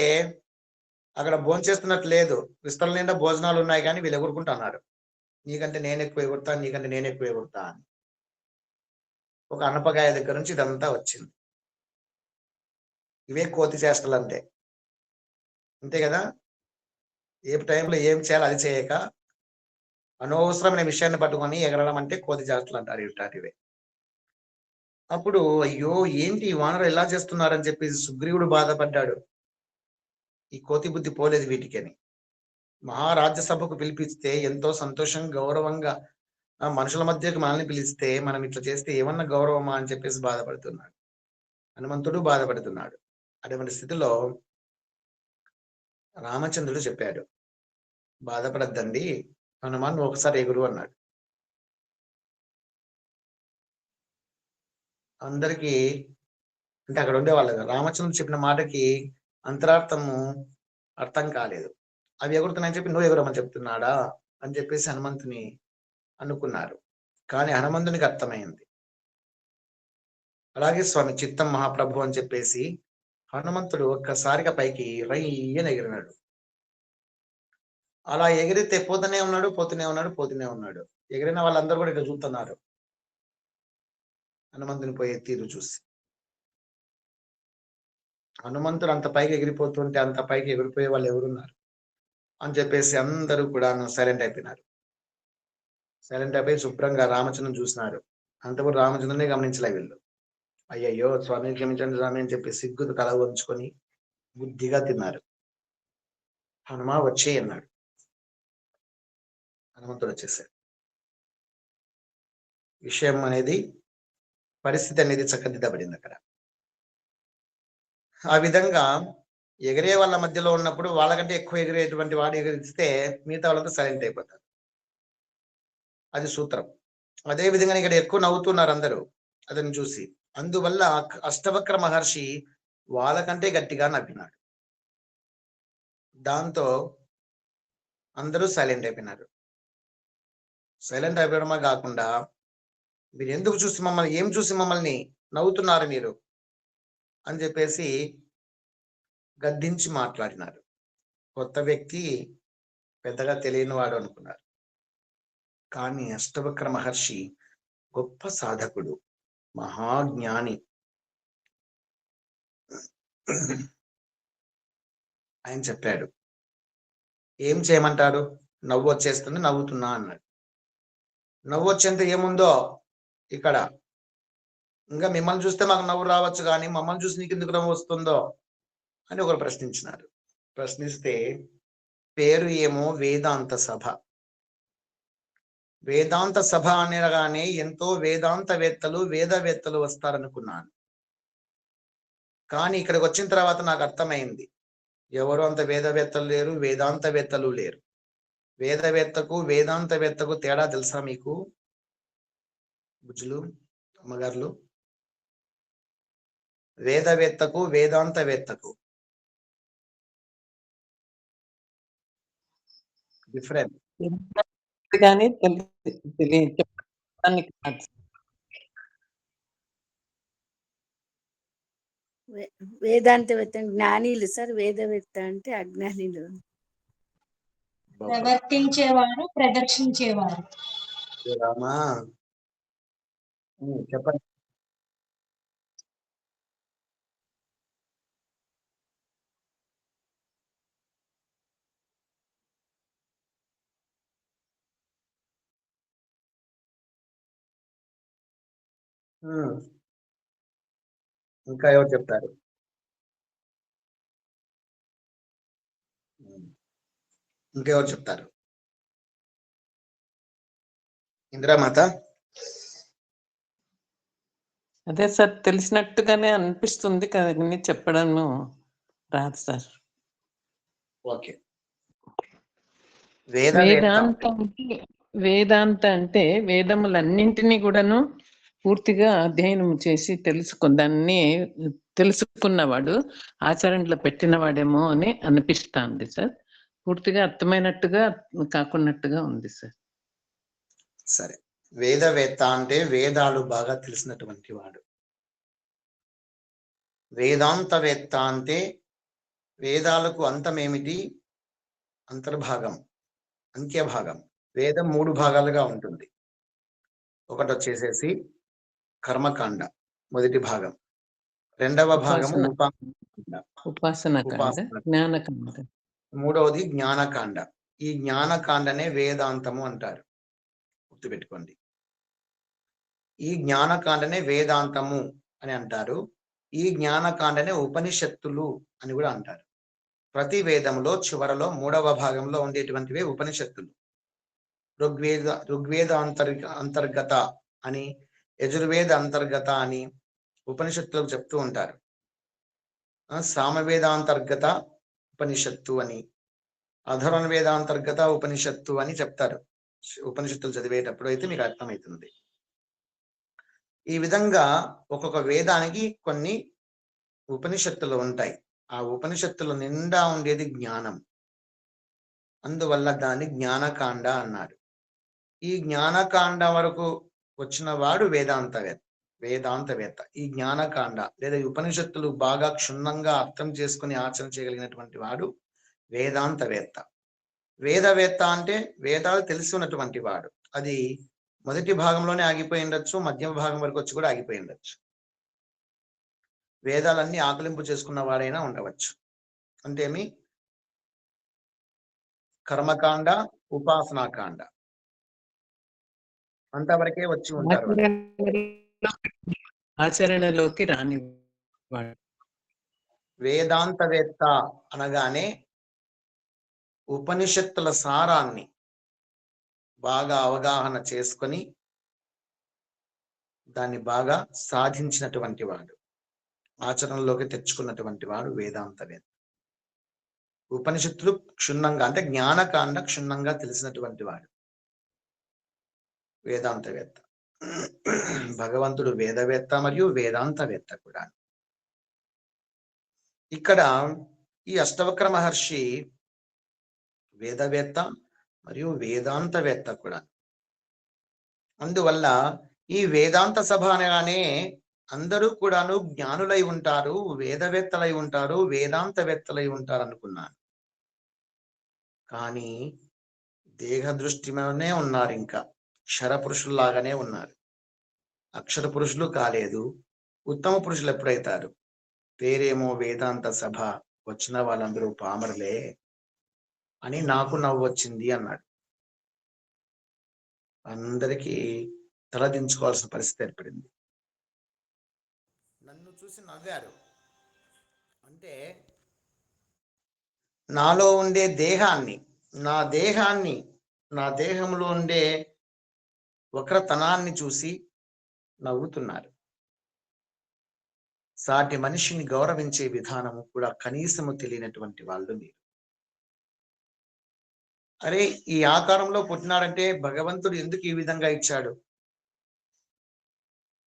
అక్కడ భోంచేస్తున్నట్టు లేదు, విస్తరణ నిండా భోజనాలు ఉన్నాయి కానీ వీళ్ళు ఎగురుకుంటున్నారు. నీకంటే నేను ఎక్కువ ఎగురుతా, నీకంటే నేను ఎక్కువ ఎగురుతా అని. ఒక అనపకాయ దగ్గర నుంచి ఇదంతా వచ్చింది. ఇవే కోతి చేష్టలు అంటే, అంతే కదా. ఏ టైంలో ఏం చేయాలో అది చేయక అనవసరమైన విషయాన్ని పట్టుకొని ఎగరడం అంటే కోతి చేష్టలు అంటారు ఇట్లాంటివే. అప్పుడు అయ్యో ఏంటి ఈ వానరు ఎలా చేస్తున్నారని చెప్పేసి సుగ్రీవుడు బాధపడ్డాడు. ఈ కోతి బుద్ధి పోలేదు వీటికని. మహారాజ్యసభకు పిలిపిస్తే ఎంతో సంతోషం గౌరవంగా మనుషుల మధ్యకు మనల్ని పిలిస్తే మనం ఇట్లా చేస్తే ఏమన్నా గౌరవమా అని చెప్పేసి బాధపడుతున్నాడు. హనుమంతుడు బాధపడుతున్నాడు. అటువంటి స్థితిలో రామచంద్రుడు చెప్పాడు, బాధపడద్దండి హనుమాన్, ఒకసారి ఎగురు అన్నాడు. అందరికీ అంటే అక్కడ ఉండేవాళ్ళు కదా, రామచంద్రుడు చెప్పిన మాటకి అంతరార్థము అర్థం కాలేదు. అవి ఎగురుతున్నాయని చెప్పి నువ్వు ఎగురమని చెప్తున్నాడా అని చెప్పేసి హనుమంతుని అనుకున్నారు. కానీ హనుమంతునికి అర్థమైంది. అలాగే స్వామి చిత్తం మహాప్రభు అని చెప్పేసి హనుమంతుడు ఒక్కసారిగా పైకి రయ్యని ఎగిరినాడు. అలా ఎగిరితే పోతూనే ఉన్నాడు, పోతూనే ఉన్నాడు, పోతూనే ఉన్నాడు. ఎగిరిన వాళ్ళందరూ కూడా ఇక్కడ చూస్తున్నారు హనుమంతుని పోయే తీరు చూసి. హనుమంతుడు అంత పైకి ఎగిరిపోతుంటే అంత పైకి ఎగిరిపోయే వాళ్ళు ఎవరున్నారు అని చెప్పేసి అందరూ కూడా సైలెంట్ అయిపోయినారు. సైలెంట్ అయిపోయి శుభ్రంగా రామచంద్రుని చూసినారు. అంతప్పుడు రామచంద్రుని గమనించలే వీళ్ళు. అయ్యయ్యో స్వామి క్షమించండి స్వామి అని చెప్పి సిగ్గును తల వంచుకొని బుద్ధిగా తిన్నారు. హనుమ వచ్చే అన్నాడు. హనుమంతుడు వచ్చేసాడు. విషయం అనేది, పరిస్థితి అనేది చక్కదిద్దబడింది అక్కడ. ఆ విధంగా ఎగిరే వాళ్ళ మధ్యలో ఉన్నప్పుడు వాళ్ళకంటే ఎక్కువ ఎగిరేటువంటి వాడు ఎగిరిస్తే మిగతా వాళ్ళంతా సైలెంట్ అయిపోతారు. అది సూత్రం. అదే విధంగా ఇక్కడ ఎక్కువ నవ్వుతున్నారు అందరూ అతన్ని చూసి. అందువల్ల అష్టవక్ర మహర్షి వాళ్ళకంటే గట్టిగా నవ్వినాడు. దాంతో అందరూ సైలెంట్ అయిపోయినారు. సైలెంట్ అయిపోవడమే కాకుండా, మీరు ఎందుకు చూసి మమ్మల్ని, ఏం చూసి మమ్మల్ని నవ్వుతున్నారు మీరు అని చెప్పేసి గద్దించి మాట్లాడినారు. కొత్త వ్యక్తి, పెద్దగా తెలియని వాడు అనుకున్నారు. కానీ అష్టవక్ర మహర్షి గొప్ప సాధకుడు, మహాజ్ఞాని. ఆయన చెప్పాడు, ఏం చేయమంటారు, నవ్వు వచ్చేస్తుంది, నవ్వుతున్నా అన్నాడు. నవ్వు వచ్చేంత ఏముందో ఇక్కడ, ఇంకా మిమ్మల్ని చూస్తే మాకు నవ్వు రావచ్చు కానీ మమ్మల్ని చూసి నీకు ఎందుకు నవ్వు వస్తుందో అని ఒకరు ప్రశ్నించినారు. ప్రశ్నిస్తే పేరు ఏమో వేదాంత సభ. వేదాంత సభ అనగానే ఎంతో వేదాంతవేత్తలు, వేదవేత్తలు వస్తారనుకున్నాను. కానీ ఇక్కడికి వచ్చిన తర్వాత నాకు అర్థమైంది, ఎవరు అంత వేదవేత్తలు లేరు, వేదాంతవేత్తలు లేరు. వేదవేత్తకు వేదాంతవేత్తకు తేడా తెలుసా మీకు బుజ్జులు, అమ్మగారులు? వేదవేత్తకు వేదాంతవేత్తకు డిఫరెంట్. కానీ తెలియదు. వేదాంతవేత్త జ్ఞానీలు సార్, వేదవేత్త అంటే అజ్ఞానిలు. ప్రవర్తించేవారు ప్రదర్శించేవారు. రామా చెప్పండి. ఇంకా ఎవరు చెప్తారు? ఇంకెవరు చెప్తారు? ఇందిరామాత. అదే సార్, తెలిసినట్టుగానే అనిపిస్తుంది కానీ చెప్పడం రాదు సార్. ఓకే. వేదాంత అంటే వేదములన్నింటినీ కూడాను పూర్తిగా అధ్యయనం చేసి దాన్ని తెలుసుకున్నవాడు, ఆచరణలో పెట్టినవాడేమో అని అనిపిస్తుంది సార్. పూర్తిగా అర్థమైనట్టుగా కాకున్నట్టుగా ఉంది సార్. సరే, వేదవేత్త అంటే వేదాలు బాగా తెలిసినటువంటి వాడు. వేదాంతవేత్త అంటే వేదాలకు అంతమేమిటి? అంతర్భాగం, అంత్యభాగం. వేదం 3 భాగాలుగా ఉంటుంది. ఒకటి వచ్చేసేసి కర్మకాండ, మొదటి భాగం. రెండవ భాగము ఉపాసన, జ్ఞానకాండ. మూడవది జ్ఞానకాండ. ఈ జ్ఞానకాండనే వేదాంతము అంటారు, గుర్తుపెట్టుకోండి. ఈ జ్ఞానకాండనే వేదాంతము అని అంటారు. ఈ జ్ఞానకాండనే ఉపనిషత్తులు అని కూడా అంటారు. ప్రతి వేదంలో చివరలో 3వ భాగంలో ఉండేటువంటివే ఉపనిషత్తులు. ఋగ్వేద అంతర్గత అని, యజుర్వేద అంతర్గత అని ఉపనిషత్తులకు చెప్తూ ఉంటారు. సామవేదాంతర్గత ఉపనిషత్తు అని, అధర్వణ వేదాంతర్గత ఉపనిషత్తు అని చెప్తారు ఉపనిషత్తులు చదివేటప్పుడు. అయితే మీకు అర్థమవుతుంది. ఈ విధంగా ఒక్కొక్క వేదానికి కొన్ని ఉపనిషత్తులు ఉంటాయి. ఆ ఉపనిషత్తుల నిండా ఉండేది జ్ఞానం. అందువల్ల దాన్ని జ్ఞానకాండ అన్నాడు. ఈ జ్ఞానకాండ వరకు వచ్చిన వాడు వేదాంతవేత్త. ఈ జ్ఞానకాండ లేదా ఉపనిషత్తులు బాగా క్షుణ్ణంగా అర్థం చేసుకుని ఆచరణ చేయగలిగినటువంటి వాడు వేదాంతవేత్త. వేదవేత్త అంటే వేదాలు తెలిసి ఉన్నటువంటి వాడు. అది మొదటి భాగంలోనే ఆగిపోయి ఉండొచ్చు, మధ్య భాగం వరకు వచ్చి కూడా ఆగిపోయి ఉండొచ్చు. వేదాలన్నీ ఆకలింపు చేసుకున్న వాడైనా ఉండవచ్చు. అంటేమి కర్మకాండ, ఉపాసనాకాండ అంతవరకే వచ్చి ఉంటారు. ఆచరణలోకి రాని వేదాంతవేత్త అనగానే ఉపనిషత్తుల సారాన్ని బాగా అవగాహన చేసుకొని దాన్ని బాగా సాధించినటువంటి వాడు, ఆచరణలోకి తెచ్చుకున్నటువంటి వాడు వేదాంతవేత్త. ఉపనిషత్తులు క్షుణ్ణంగా అంటే జ్ఞానకాండ క్షుణ్ణంగా తెలిసినటువంటి వాడు వేదాంతవేత్త. భగవంతుడు వేదవేత్త మరియు వేదాంతవేత్త కూడా. ఇక్కడ ఈ అష్టవక్ర మహర్షి వేదవేత్త మరియు వేదాంతవేత్త కూడా. అందువల్ల ఈ వేదాంత సభ అనగానే అందరూ కూడాను జ్ఞానులై ఉంటారు, వేదవేత్తలై ఉంటారు, వేదాంతవేత్తలై ఉంటారు అనుకున్నాను. కానీ దేహ దృష్టిలోనే ఉన్నారు, ఇంకా క్షర పురుషుల్లాగానే ఉన్నారు. అక్షర పురుషులు కాలేదు. ఉత్తమ పురుషులు ఎప్పుడైతారు? పేరేమో వేదాంత సభ, వచ్చిన వాళ్ళందరూ పామరులే అని నాకు నవ్వు వచ్చింది అన్నాడు. అందరికీ తలదించుకోవాల్సిన పరిస్థితి ఏర్పడింది. నన్ను చూసి నవ్వారు. అంటే నాలో ఉండే దేహాన్ని, నా దేహంలో ఉండే వక్రతనాన్ని చూసి నవ్వుతున్నారు. సాటి మనిషిని గౌరవించే విధానము కూడా కనీసము తెలియనటువంటి వాళ్ళు మీరు. అరే, ఈ ఆకారంలో పుట్టినాడంటే భగవంతుడు ఎందుకు ఈ విధంగా ఇచ్చాడు?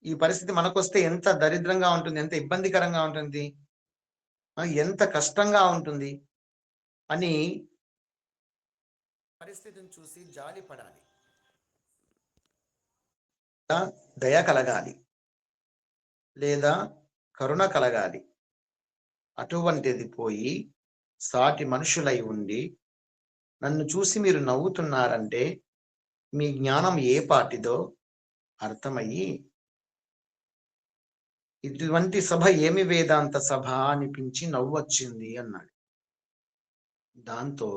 ఈ పరిస్థితి మనకొస్తే ఎంత దరిద్రంగా ఉంటుంది, ఎంత ఇబ్బందికరంగా ఉంటుంది, ఎంత కష్టంగా ఉంటుంది అని పరిస్థితిని చూసి జాలి పడాలి, దయ కలగాలి, లేదా కరుణ కలగాలి. అటువంటిది పోయి సాటి మనుషులై ఉండి నన్ను చూసి మీరు నవ్వుతున్నారంటే మీ జ్ఞానం ఏ పాటిదో అర్థమయ్యి ఇటువంటి సభ ఏమి వేదాంత సభ అనిపించి నవ్వొచ్చింది అన్నాడు. దాంతో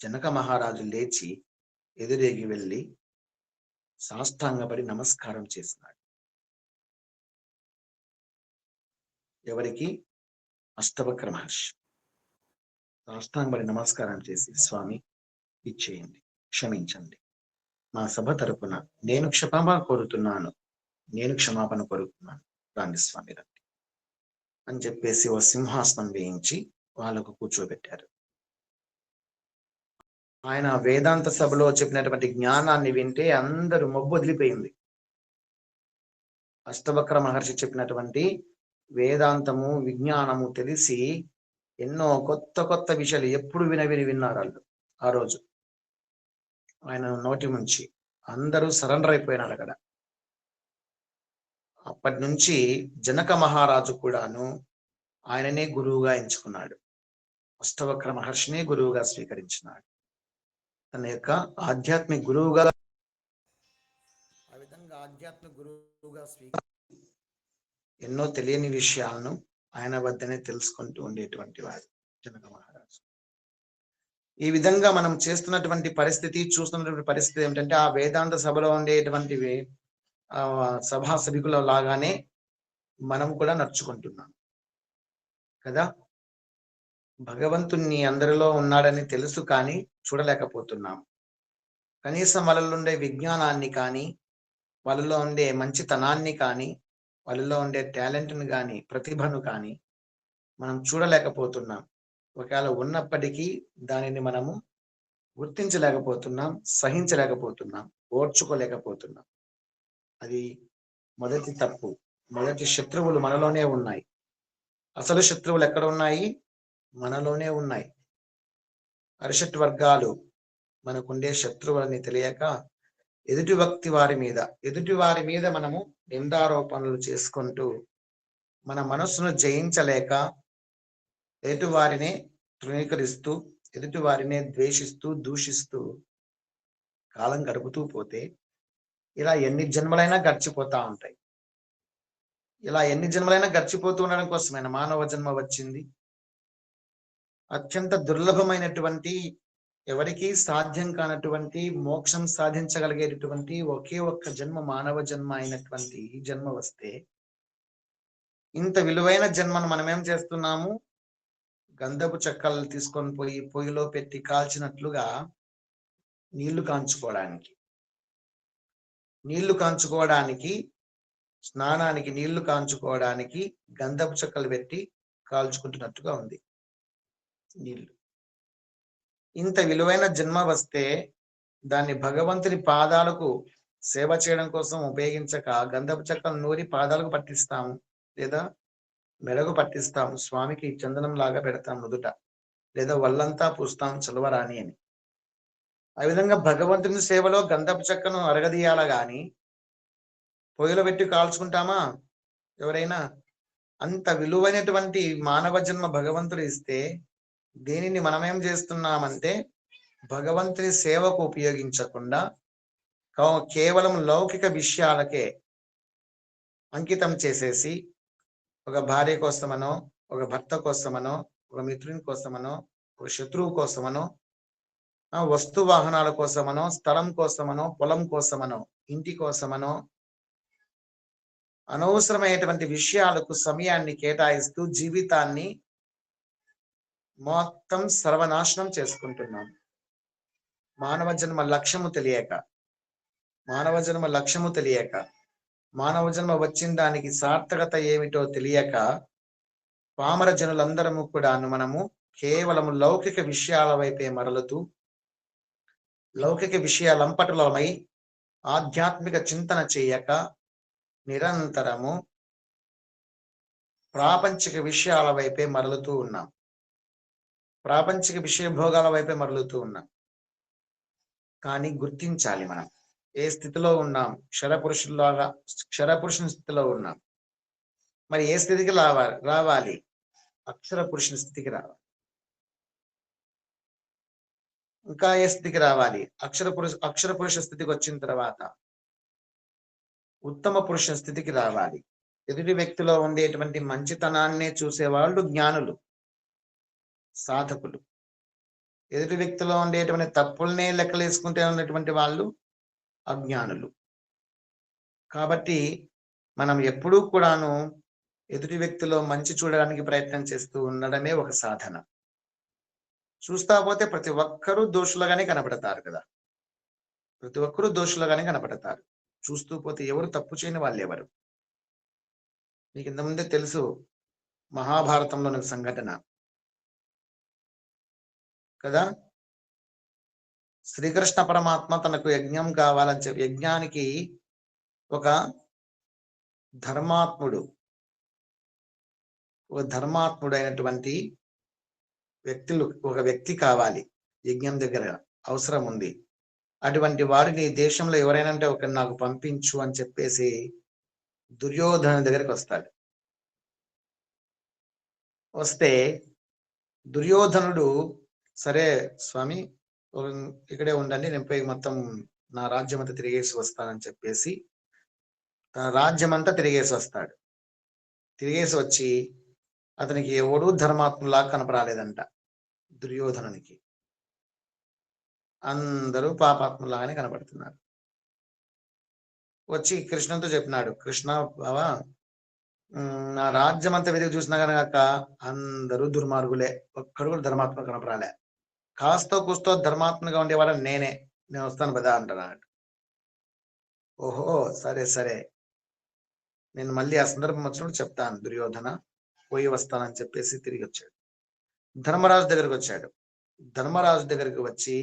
జనక మహారాజు లేచి ఎదురేగి వెళ్ళి సాష్టాంగపడి నమస్కారం చేసినాడు. ఎవరికి? అష్టవక్ర మహర్షి. సాష్టాంగపడి నమస్కారం చేసి, స్వామి ఇచ్చేయండి, క్షమించండి, మా సభ తరపున నేను క్షమాపణ కోరుతున్నాను, రాండి స్వామి రండి అని చెప్పేసి ఓ సింహాసనం వేయించి వాళ్ళకు కూర్చోబెట్టారు. ఆయన వేదాంత సభలో చెప్పినటువంటి జ్ఞానాన్ని వింటే అందరూ మొబ్బు వదిలిపోయింది. అష్టవక్ర మహర్షి చెప్పినటువంటి వేదాంతము విజ్ఞానము తెలిసి ఎన్నో కొత్త కొత్త విషయాలు ఎప్పుడు విన్నారు వాళ్ళు. ఆ రోజు ఆయన నోటి నుంచి అందరూ సరెండర్ అయిపోయినారు అక్కడ. అప్పటి నుంచి జనక మహారాజు కూడాను ఆయననే గురువుగా ఎంచుకున్నాడు. అష్టవక్ర మహర్షిని గురువుగా స్వీకరించినాడు. తన యొక్క ఆధ్యాత్మిక గురువుగా, ఆ విధంగా ఆధ్యాత్మిక గురువుగా స్వీకరించి ఎన్నో తెలియని విషయాలను ఆయన వద్దనే తెలుసుకుంటూ ఉండేటువంటి వాడు జనక మహారాజు. ఈ విధంగా మనం చేస్తున్నటువంటి పరిస్థితి, చూస్తున్నటువంటి పరిస్థితి ఏమిటంటే ఆ వేదాంత సభలో ఉండేటువంటివి సభా సభికుల లాగానే మనం కూడా నడుచుకుంటున్నాం కదా. భగవంతుణ్ణి అందరిలో ఉన్నాడని తెలుసు కానీ చూడలేకపోతున్నాం. కనీసం వాళ్ళలో ఉండే విజ్ఞానాన్ని కానీ, వాళ్ళలో ఉండే మంచితనాన్ని కానీ, వాళ్ళలో ఉండే టాలెంట్ని కానీ, ప్రతిభను కానీ మనం చూడలేకపోతున్నాం. ఒకవేళ ఉన్నప్పటికీ దానిని మనము గుర్తించలేకపోతున్నాం, సహించలేకపోతున్నాం, ఓర్చుకోలేకపోతున్నాం. అది మొదటి తప్పు. మొదటి శత్రువులు మనలోనే ఉన్నాయి. అసలు శత్రువులు ఎక్కడ ఉన్నాయి? మనలోనే ఉన్నాయి. అరిషట్ వర్గాలు మనకుండే శత్రువులని తెలియక ఎదుటి వారి మీద మనము నిందారోపణలు చేసుకుంటూ మన మనస్సును జయించలేక ఎదుటి వారినే తృణీకరిస్తూ, ఎదుటి వారినే ద్వేషిస్తూ, దూషిస్తూ కాలం గడుపుతూ పోతే ఇలా ఎన్ని జన్మలైనా గడిచిపోతా ఉంటాయి. ఇలా ఎన్ని జన్మలైనా గడిచిపోతూ ఉండడం కోసమైన మానవ జన్మ వచ్చింది. అత్యంత దుర్లభమైనటువంటి, ఎవరికీ సాధ్యం కానటువంటి, మోక్షం సాధించగలిగేటటువంటి ఒకే ఒక్క జన్మ మానవ జన్మ అయినటువంటి ఈ జన్మ వస్తే ఇంత విలువైన జన్మను మనం ఏం చేస్తున్నాము? గంధపు చెక్కలు తీసుకొని పోయి పొయ్యిలో పెట్టి కాల్చినట్లుగా నీళ్లు కాంచుకోవడానికి, స్నానానికి నీళ్లు కాంచుకోవడానికి గంధపు చెక్కలు పెట్టి కాల్చుకుంటున్నట్టుగా ఉంది నీళ్లు. ఇంత విలువైన జన్మ వస్తే దాన్ని భగవంతుని పాదాలకు సేవ చేయడం కోసం ఉపయోగించక గంధపు చెక్కలు నూరి పాదాలకు పట్టిస్తాము, లేదా మెడకు పట్టిస్తాము, స్వామికి చందనం లాగా పెడతాం నుదుట, లేదా వల్లంతా పూస్తాం చలవరాని అని. ఆ విధంగా భగవంతుని సేవలో గంధపు చెక్కను అరగదీయాల గాని పొయ్యిలో పెట్టి కాల్చుకుంటామా ఎవరైనా? అంత విలువైనటువంటి మానవ జన్మ భగవంతుడు ఇస్తే దీనిని మనమేం చేస్తున్నామంటే భగవంతుని సేవకు ఉపయోగించకుండా కేవలం లౌకిక విషయాలకే అంకితం చేసేసి, ఒక భార్య కోసమనో, ఒక భర్త కోసమనో, ఒక మిత్రుని కోసమనో, ఒక శత్రువు కోసమనో, వస్తు వాహనాల కోసమనో, స్థలం కోసమనో, పొలం కోసమనో, ఇంటి కోసమనో అనవసరమైనటువంటి విషయాలకు సమయాన్ని కేటాయిస్తూ జీవితాన్ని మొత్తం సర్వనాశనం చేసుకుంటున్నాం. మానవ జన్మ లక్ష్యము తెలియక, మానవ జన్మ వచ్చిన దానికి సార్థకత ఏమిటో తెలియక పామర జనులందరము కూడాను మనము కేవలం లౌకిక విషయాల వైపే మరలుతూ, లౌకిక విషయాలంపటలమై ఆధ్యాత్మిక చింతన చేయక నిరంతరము ప్రాపంచిక విషయాల వైపే మరలుతూ ఉన్నాం. ప్రాపంచిక విషయ భోగాల వైపే మరలుతూ ఉన్నాం. కానీ గుర్తించాలి మనం ఏ స్థితిలో ఉన్నాం. క్షరపురుషుని స్థితిలో ఉన్నాం. మరి ఏ స్థితికి రావాలి? అక్షర పురుషుని స్థితికి రావాలి. ఇంకా ఏ స్థితికి రావాలి? అక్షర పురుష స్థితికి వచ్చిన తర్వాత ఉత్తమ పురుష స్థితికి రావాలి. ఎదుటి వ్యక్తిలో ఉండేటువంటి మంచితనాన్ని చూసేవాళ్ళు జ్ఞానులు, సాధకులు. ఎదుటి వ్యక్తిలో ఉండేటువంటి తప్పుల్నే లెక్కలేసుకుంటే ఉన్నటువంటి వాళ్ళు అజ్ఞానులు. కాబట్టి మనం ఎప్పుడూ కూడాను ఎదుటి వ్యక్తిలో మంచి చూడడానికి ప్రయత్నం చేస్తూ ఉండడమే ఒక సాధన. చూస్తా పోతే ప్రతి ఒక్కరూ దోషులుగానే కనపడతారు కదా, ప్రతి ఒక్కరూ దోషులుగానే కనపడతారు. చూస్తూ పోతే ఎవరు తప్పు చేయని వాళ్ళు ఎవరు? మీకు ఇంతకుముందే తెలుసు మహాభారతంలోని సంఘటన కదా. శ్రీకృష్ణ పరమాత్మ తనకు యజ్ఞం కావాలని చెప్పి, యజ్ఞానికి ఒక ధర్మాత్ముడైనటువంటి ఒక వ్యక్తి కావాలి, యజ్ఞం దగ్గర అవసరం ఉంది. అటువంటి వారిని దేశంలో ఎవరైనా అంటే ఒక నాకు పంపించు అని చెప్పేసి దుర్యోధన దగ్గరికి వస్తాడు. వస్తే దుర్యోధనుడు సరే స్వామి ఇక్కడే ఉండండి, నేను పోయి మొత్తం నా రాజ్యం అంతా తిరిగేసి వస్తానని చెప్పేసి తన రాజ్యం అంతా తిరిగేసి వస్తాడు. తిరిగేసి వచ్చి అతనికి ఎవడూ ధర్మాత్ములా కనపరాలేదంట దుర్యోధనునికి. అందరూ పాపాత్ములాగానే కనపడుతున్నారు. వచ్చి కృష్ణునితో చెప్పినాడు, కృష్ణ బావా నా రాజ్యం అంతా వెతికి చూసినా కనుక అందరూ దుర్మార్గులే, ఒక్కడు కూడా ధర్మాత్మ కనపరాలే. కాస్తో కూస్తో ధర్మాత్మగా ఉండేవాళ్ళని నేను వస్తాను కదా అంటున్నాడు. ఓహో సరే సరే, నేను మళ్ళీ ఆ సందర్భం వచ్చినప్పుడు చెప్తాను దుర్యోధన, పోయి వస్తానని చెప్పేసి తిరిగి వచ్చాడు. ధర్మరాజు దగ్గరికి వచ్చాడు. ధర్మరాజు దగ్గరికి వచ్చి,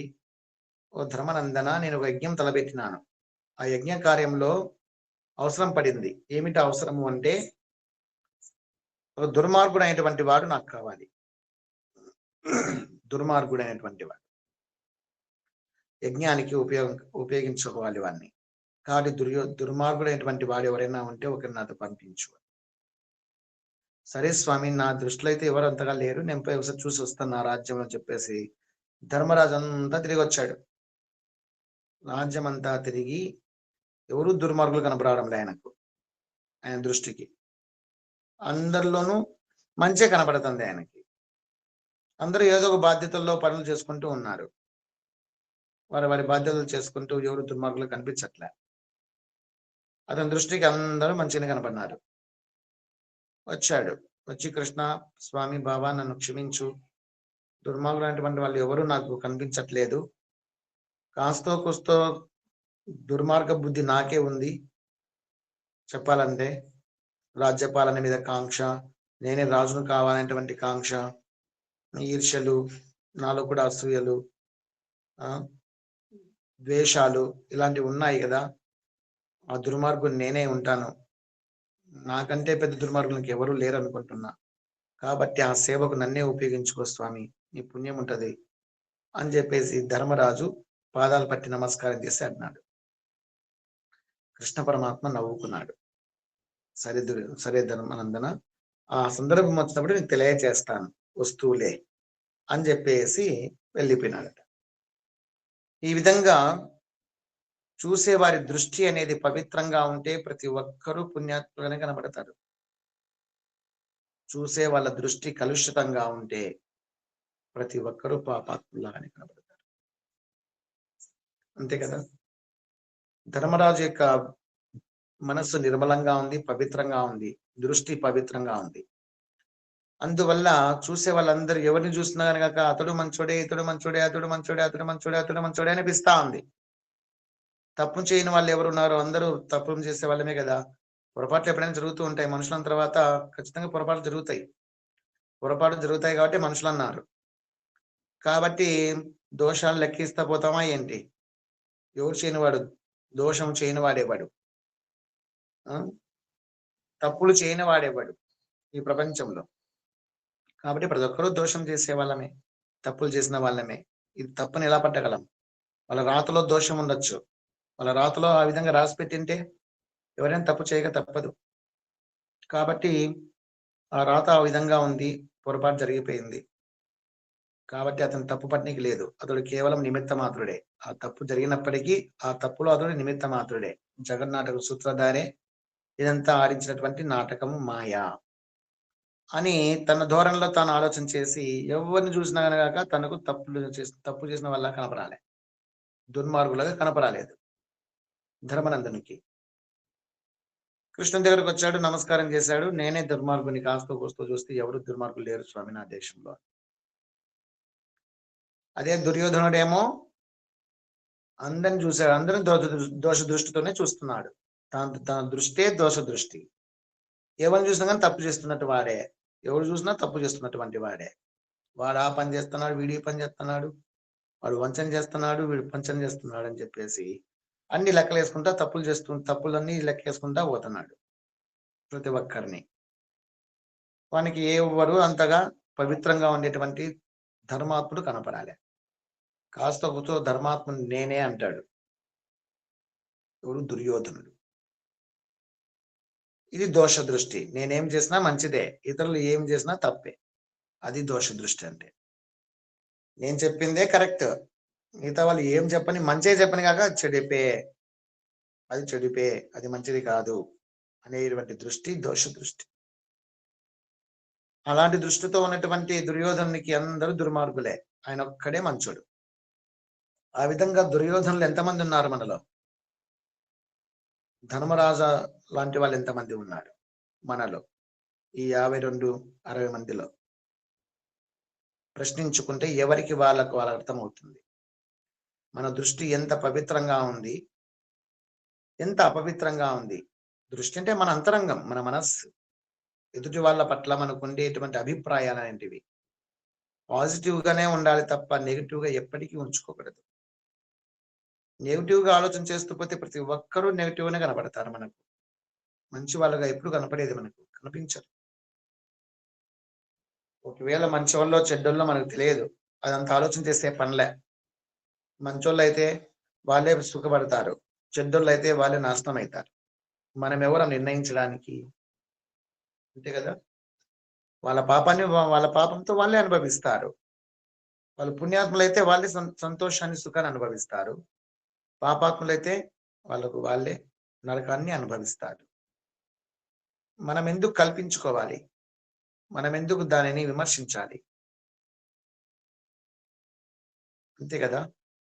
ఓ ధర్మనందన, నేను ఒక యజ్ఞం తలపెట్టినాను. ఆ యజ్ఞ కార్యంలో అవసరం పడింది. ఏమిటి అవసరము అంటే ఒక దుర్మార్గుడైనటువంటి వాడు నాకు కావాలి. దుర్మార్గుడైనటువంటి వాడు యజ్ఞానికి ఉపయోగించుకోవాలి వాడిని. కాబట్టి దుర్మార్గుడైనటువంటి వాడు ఎవరైనా ఉంటే ఒకరిని నాతో పంపించు. సరే స్వామి, నా దృష్టిలో అయితే ఎవరు అంతగా లేరు, నేను పోయి ఒకసారి చూసి వస్తాను నా రాజ్యం అని చెప్పేసి ధర్మరాజు అంతా తిరిగి వచ్చాడు. రాజ్యం అంతా తిరిగి ఎవరు దుర్మార్గులు కనపడడం ఆయనకు, ఆయన దృష్టికి అందరిలోనూ మంచి కనపడుతుంది ఆయనకి. అందరూ ఏదో ఒక బాధ్యతల్లో పనులు చేసుకుంటూ ఉన్నారు. వారి బాధ్యతలు చేసుకుంటూ ఎవరు దుర్మార్గులు కనిపించట్లే. అతని దృష్టికి అందరూ మంచిగా కనపడినారు. వచ్చాడు, వచ్చి కృష్ణ స్వామి బాబా నన్ను క్షమించు, దుర్మార్గులు అనేటువంటి వాళ్ళు ఎవరు నాకు కనిపించట్లేదు. కాస్తో కూస్తో దుర్మార్గ బుద్ధి నాకే ఉంది. చెప్పాలంటే రాజ్యపాలన మీద కాంక్ష, నేనే రాజును కావాలనేటువంటి కాంక్ష, ఈర్ష్యలు, నాలో కూడా అసూయలు, ద్వేషాలు ఇలాంటివి ఉన్నాయి కదా. ఆ దుర్మార్గుని నేనే ఉంటాను, నాకంటే పెద్ద దుర్మార్గులకు ఎవరూ లేరు అనుకుంటున్నా. కాబట్టి ఆ సేవకు నన్నే ఉపయోగించుకో స్వామి, నీ పుణ్యం ఉంటది అని చెప్పేసి ధర్మరాజు పాదాలు పట్టి నమస్కారం చేసి అన్నాడు. కృష్ణ పరమాత్మ నవ్వుకున్నాడు. సరే ధర్మనందన, ఆ సందర్భం వచ్చినప్పుడు నీకు తెలియచేస్తాను, వస్తువులే అని చెప్పేసి వెళ్ళిపోయినాడట. ఈ విధంగా చూసేవారి దృష్టి అనేది పవిత్రంగా ఉంటే ప్రతి ఒక్కరూ పుణ్యాత్ములుగానే కనబడతారు. చూసే వాళ్ళ దృష్టి కలుషితంగా ఉంటే ప్రతి ఒక్కరూ పాపాత్ములాగానే కనబడతారు. అంతే కదా. ధర్మరాజు యొక్క మనస్సు నిర్మలంగా ఉంది, పవిత్రంగా ఉంది, దృష్టి పవిత్రంగా ఉంది. అందువల్ల చూసే వాళ్ళందరూ ఎవరిని చూసినా కనుక అతడు మంచోడే, ఇతడు మంచోడే, అతడు మంచోడే, అతడు మంచోడే, అతడు మంచోడే అనిపిస్తా ఉంది. తప్పు చేయని వాళ్ళు ఎవరున్నారో అందరూ తప్పులు చేసే వాళ్ళమే కదా. పొరపాట్లు ఎప్పుడైనా జరుగుతూ ఉంటాయి. మనుషుల తర్వాత ఖచ్చితంగా పొరపాట్లు జరుగుతాయి కాబట్టి మనుషులు అన్నారు. కాబట్టి దోషాలు లెక్కిస్తా పోతామా ఏంటి? ఎవరు చేయనివాడు దోషం చేయని వాడేవాడు, తప్పులు చేయని వాడేవాడు ఈ ప్రపంచంలో. కాబట్టి ప్రతి ఒక్కరూ దోషం చేసే వాళ్ళమే, తప్పులు చేసిన వాళ్ళమే. ఇది తప్పుని ఎలా పట్టగలం? వాళ్ళ రాతలో దోషం ఉండొచ్చు, వాళ్ళ రాతలో ఆ విధంగా రాసి పెట్టింటే ఎవరైనా తప్పు చేయక తప్పదు. కాబట్టి ఆ రాత ఆ విధంగా ఉంది, పొరపాటు జరిగిపోయింది. కాబట్టి అతను తప్పు పట్టినకి లేదు. అతడు కేవలం నిమిత్త మాత్రుడే. ఆ తప్పు జరిగినప్పటికీ ఆ తప్పులో అతడు నిమిత్త మాత్రుడే. జగన్నాటక సూత్రధారే ఇదంతా ఆడించినటువంటి నాటకము మాయా అని తన ధోరణిలో తాను ఆలోచన చేసి ఎవరిని చూసినా కనుక తనకు తప్పు చేసిన వల్ల కనపరాలే, దుర్మార్గులుగా కనపరాలేదు. ధర్మనందునికి కృష్ణుని దగ్గరకు వచ్చాడు, నమస్కారం చేశాడు. నేనే దుర్మార్గుని, కాస్తో కోస్తూ చూస్తే ఎవరు దుర్మార్గులు లేరు స్వామి నా దేశంలో. అదే దుర్యోధనుడేమో అందరిని చూశాడు, అందరిని దోష దృష్టితోనే చూస్తున్నాడు. తన దృష్టే దోష దృష్టి. ఎవరిని చూసినా కానీ తప్పు చేస్తున్నట్టు వాడే, ఎవరు చూసినా తప్పు చేస్తున్నటువంటి వాడే. వాడు ఆ పని చేస్తున్నాడు, వీడి పని చేస్తున్నాడు, వాడు వంచన చేస్తున్నాడు, వీడు పంచన చేస్తున్నాడు అని చెప్పేసి అన్ని లెక్కలు వేసుకుంటా తప్పులన్నీ లెక్కేసుకుంటా పోతున్నాడు ప్రతి ఒక్కరిని. వానికి ఎవరు అంతగా పవిత్రంగా ఉండేటువంటి ధర్మాత్ముడు కనపడాలి. కాస్త కూర్చో ధర్మాత్ముడు నేనే అంటాడు. ఎవడు? దుర్యోధనుడు. ఇది దోష దృష్టి. నేనేం చేసినా మంచిదే, ఇతరులు ఏం చేసినా తప్పే. అది దోష దృష్టి అంటే. నేను చెప్పిందే కరెక్ట్, మిగతా వాళ్ళు ఏం చెప్పని మంచిగా చెప్పని కాక చెడిపే, అది చెడిపే, అది మంచిది కాదు అనేటువంటి దృష్టి దోష దృష్టి. అలాంటి దృష్టితో ఉన్నటువంటి దుర్యోధనునికి అందరూ దుర్మార్గులే, ఆయన ఒక్కడే మంచోడు. ఆ విధంగా దుర్యోధనులు ఎంతమంది ఉన్నారు మనలో? ధర్మరాజా లాంటి వాళ్ళు ఎంతమంది ఉన్నారు మనలో? ఈ 52-60 మందిలో ప్రశ్నించుకుంటే ఎవరికి వాళ్ళకు అర్థమవుతుంది మన దృష్టి ఎంత పవిత్రంగా ఉంది, ఎంత అపవిత్రంగా ఉంది. దృష్టి అంటే మన అంతరంగం, మన మనస్సు. ఎదుటి వాళ్ళ పట్ల మనకు ఉండేటువంటి అభిప్రాయాలు అనేటివి పాజిటివ్ గానే ఉండాలి తప్ప నెగిటివ్ గా ఎప్పటికీ ఉంచుకోకూడదు. నెగిటివ్ గా ఆలోచన చేస్తూ పోతే ప్రతి ఒక్కరూ నెగిటివ్ గానే కనపడతారు మనకు. మంచి వాళ్ళగా ఎప్పుడు కనపడేది మనకు కనిపించరు. ఒకవేళ మంచి వాళ్ళో చెడ్డోళ్ళో మనకు తెలియదు, అదంతా ఆలోచన చేసే పనిలే. మంచోళ్ళు అయితే వాళ్ళే సుఖపడతారు, చెడ్డోళ్ళు అయితే వాళ్ళే నాశనం అవుతారు. మనం ఎవరు నిర్ణయించడానికి? అంతే కదా. వాళ్ళ పాపంతో వాళ్ళే అనుభవిస్తారు. వాళ్ళు పుణ్యాత్ములైతే వాళ్ళే సంతోషాన్ని సుఖాన్ని అనుభవిస్తారు. పాపాత్ములైతే వాళ్ళే నరకాన్ని అనుభవిస్తారు. మనం ఎందుకు కల్పించుకోవాలి? మనం ఎందుకు దానిని విమర్శించాలి? అంతే కదా.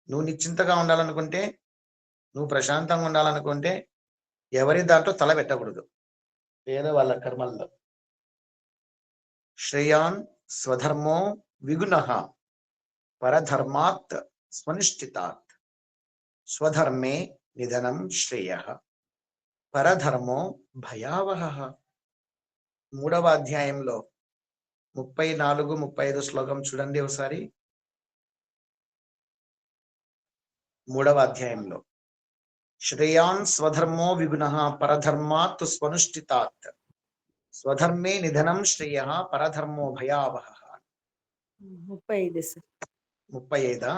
నువ్వు నిశ్చింతగా ఉండాలనుకుంటే, నువ్వు ప్రశాంతంగా ఉండాలనుకుంటే ఎవరి దాంట్లో తల పెట్టకూడదు. వేరే వాళ్ళ కర్మల్లో. శ్రేయాన్ స్వధర్మో విగుణః పరధర్మాత్ స్వనిష్ఠితాత్ స్వధర్మే నిధనం శ్రేయః పరధర్మో భయావహః. 3వ అధ్యాయంలో 34-35 శ్లోకం చూడండి ఒకసారి. 3వ అధ్యాయంలో శ్రేయాన్ స్వధర్మో విగుణః పరధర్మాత్ స్వనుష్ఠితాత్ స్వధర్మే నిధనం శ్రేయః పరధర్మో భయావహః. 35 సార్. 35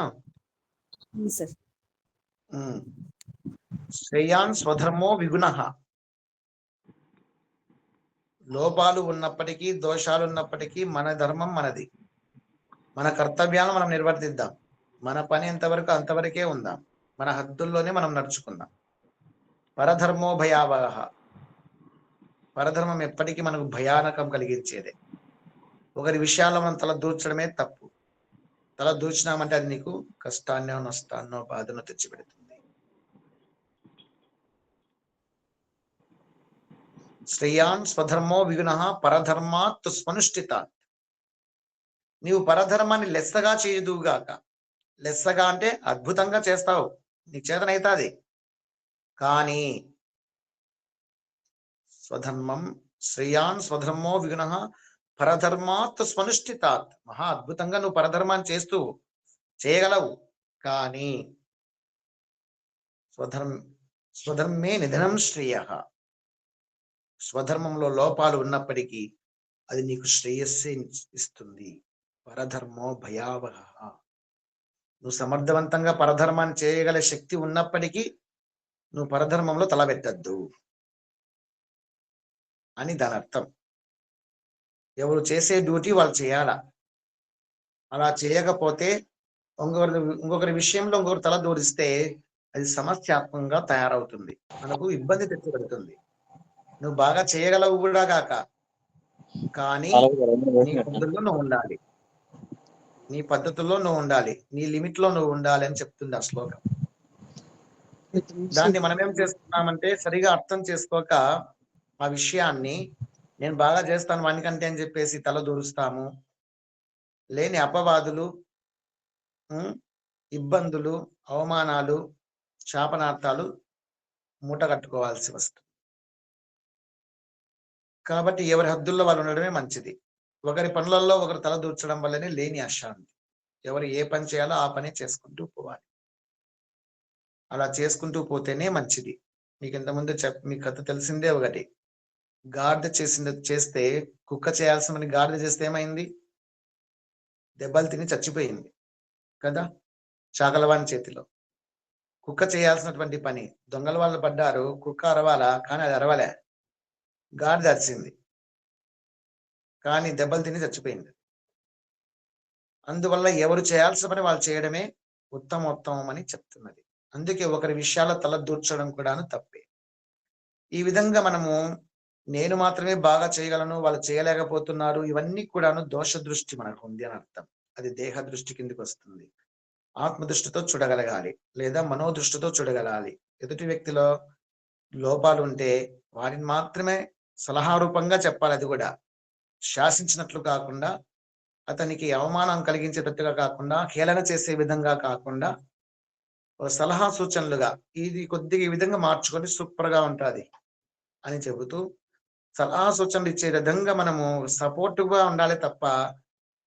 సార్. శ్రేయాన్ స్వధర్మో విగుణః. లోపాలు ఉన్నప్పటికీ, దోషాలు ఉన్నప్పటికీ మన ధర్మం మనది. మన కర్తవ్యాలను మనం నిర్వర్తిద్దాం. మన పని ఎంతవరకు అంతవరకే ఉందాం. మన హద్దుల్లోనే మనం నడుచుకుందాం. పరధర్మో భయావహ. పరధర్మం ఎప్పటికీ మనకు భయానకం కలిగించేదే. ఒకరి విషయాల్లో మనం తల దూర్చడమే తప్పు. తల దూర్చినామంటే అది నీకు కష్టాన్నో, నష్టాన్నో, బాధనో తెచ్చిపెడుతుంది. శ్రేయాన్ స్వధర్మో విగుణః పరధర్మాత్ స్వనుష్ఠితాత్. నీవు పరధర్మాన్ని లెస్సగా చేయదుగాక. లెస్సగా అంటే అద్భుతంగా చేస్తావు, నీకు చేతనైతాది. కానీ శ్రేయాన్ స్వధర్మో విగుణః పరధర్మాత్ స్వనుష్ఠితాత్. మహా అద్భుతంగా నువ్వు పరధర్మాన్ని చేయగలవు. కానీ స్వధర్మే నిధనం శ్రేయః. స్వధర్మంలో లోపాలు ఉన్నప్పటికీ అది నీకు శ్రేయస్సే ఇస్తుంది. పరధర్మో భయావహ. నువ్వు సమర్థవంతంగా పరధర్మాన్ని చేయగల శక్తి ఉన్నప్పటికీ నువ్వు పరధర్మంలో తలబెట్టద్దు అని దాని అర్థం. ఎవరు చేసే డ్యూటీ వాళ్ళు చేయాలా. అలా చేయకపోతే ఇంకొకరి విషయంలో ఇంకొకరు తల దూరిస్తే అది సమస్యాత్మకంగా తయారవుతుంది, మనకు ఇబ్బంది తెచ్చిపెడుతుంది. నువ్వు బాగా చేయగలవు కూడా కాక, కానీ నీ పద్ధతుల్లో నువ్వు ఉండాలి, నీ పద్ధతుల్లో నువ్వు ఉండాలి, నీ లిమిట్ లో నువ్వు ఉండాలి అని చెప్తుంది ఆ శ్లోకం. దాన్ని మనం ఏం చేస్తున్నామంటే సరిగా అర్థం చేసుకోక ఆ విషయాన్ని నేను బాగా చేస్తాను వానికంటే అని చెప్పేసి తల దూరుస్తాము. లేని అపవాదులు, ఇబ్బందులు, అవమానాలు, శాపనార్థాలు మూట కట్టుకోవాల్సి వస్తుంది. కాబట్టి ఎవరి హద్దుల్లో వాళ్ళు ఉండడమే మంచిది. ఒకరి పనులలో ఒకరు తల దూర్చడం వల్లనే లేని అశాంతి. ఎవరు ఏ పని చేయాలో ఆ పని చేసుకుంటూ పోవాలి. అలా చేసుకుంటూ పోతేనే మంచిది. మీకు ఇంతకుముందు మీ కథ తెలిసిందే. ఒకటి గాడిద చేస్తే కుక్క చేయాల్సిన గాడిద చేస్తే ఏమైంది? దెబ్బలు తిని చచ్చిపోయింది కదా చాకలవాని చేతిలో. కుక్క చేయాల్సినటువంటి పని దొంగల వాళ్ళు పడ్డారు, కుక్క అరవాలా, కానీ అది అరవలే, గాడిద అరిచింది, కానీ దెబ్బలు తిని చచ్చిపోయింది. అందువల్ల ఎవరు చేయాల్సిన పని వాళ్ళు చేయడమే ఉత్తమోత్తమం అని చెప్తున్నది. అందుకే ఒకరి విషయాల్లో తల దూర్చడం కూడాను తప్పే. ఈ విధంగా మనము నేను మాత్రమే బాగా చేయగలను, వాళ్ళు చేయలేకపోతున్నారు, ఇవన్నీ కూడాను దోష దృష్టి మనకు ఉంది అని అర్థం. అది దేహ దృష్టి కిందికి వస్తుంది. ఆత్మదృష్టితో చూడగలగాలి, లేదా మనోదృష్టితో చూడగలగాలి. ఎదుటి వ్యక్తిలో లోపాలు ఉంటే వాటిని మాత్రమే సలహా రూపంగా చెప్పాలి. అది కూడా శాసించినట్లు కాకుండా, అతనికి అవమానం కలిగించేటట్టుగా కాకుండా, హేళన చేసే విధంగా కాకుండా, సలహా సూచనలుగా ఇది కొద్దిగా ఈ విధంగా మార్చుకొని సూపర్ గా ఉంటుంది అని చెబుతూ సలహా సూచనలు ఇచ్చే విధంగా మనము సపోర్టివ్ గా ఉండాలి తప్ప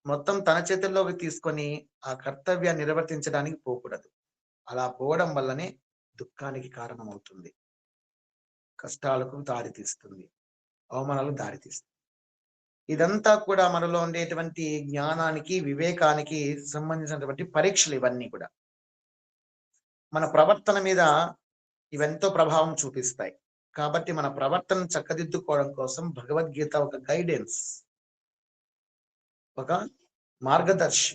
మొత్తం తన చేతుల్లోకి తీసుకొని ఆ కర్తవ్యాన్ని నిర్వర్తించడానికి పోకూడదు. అలా పోవడం వల్లనే దుఃఖానికి కారణమవుతుంది, కష్టాలకు దారితీస్తుంది, అవమానాలకు దారితీస్తుంది. ఇదంతా కూడా మనలో ఉండేటువంటి జ్ఞానానికి, వివేకానికి సంబంధించినటువంటి పరీక్షలు. ఇవన్నీ కూడా మన ప్రవర్తన మీద ఇవెంతో ప్రభావం చూపిస్తాయి. కాబట్టి మన ప్రవర్తనను చక్కదిద్దుకోవడం కోసం భగవద్గీత ఒక గైడెన్స్, ఒక మార్గదర్శి.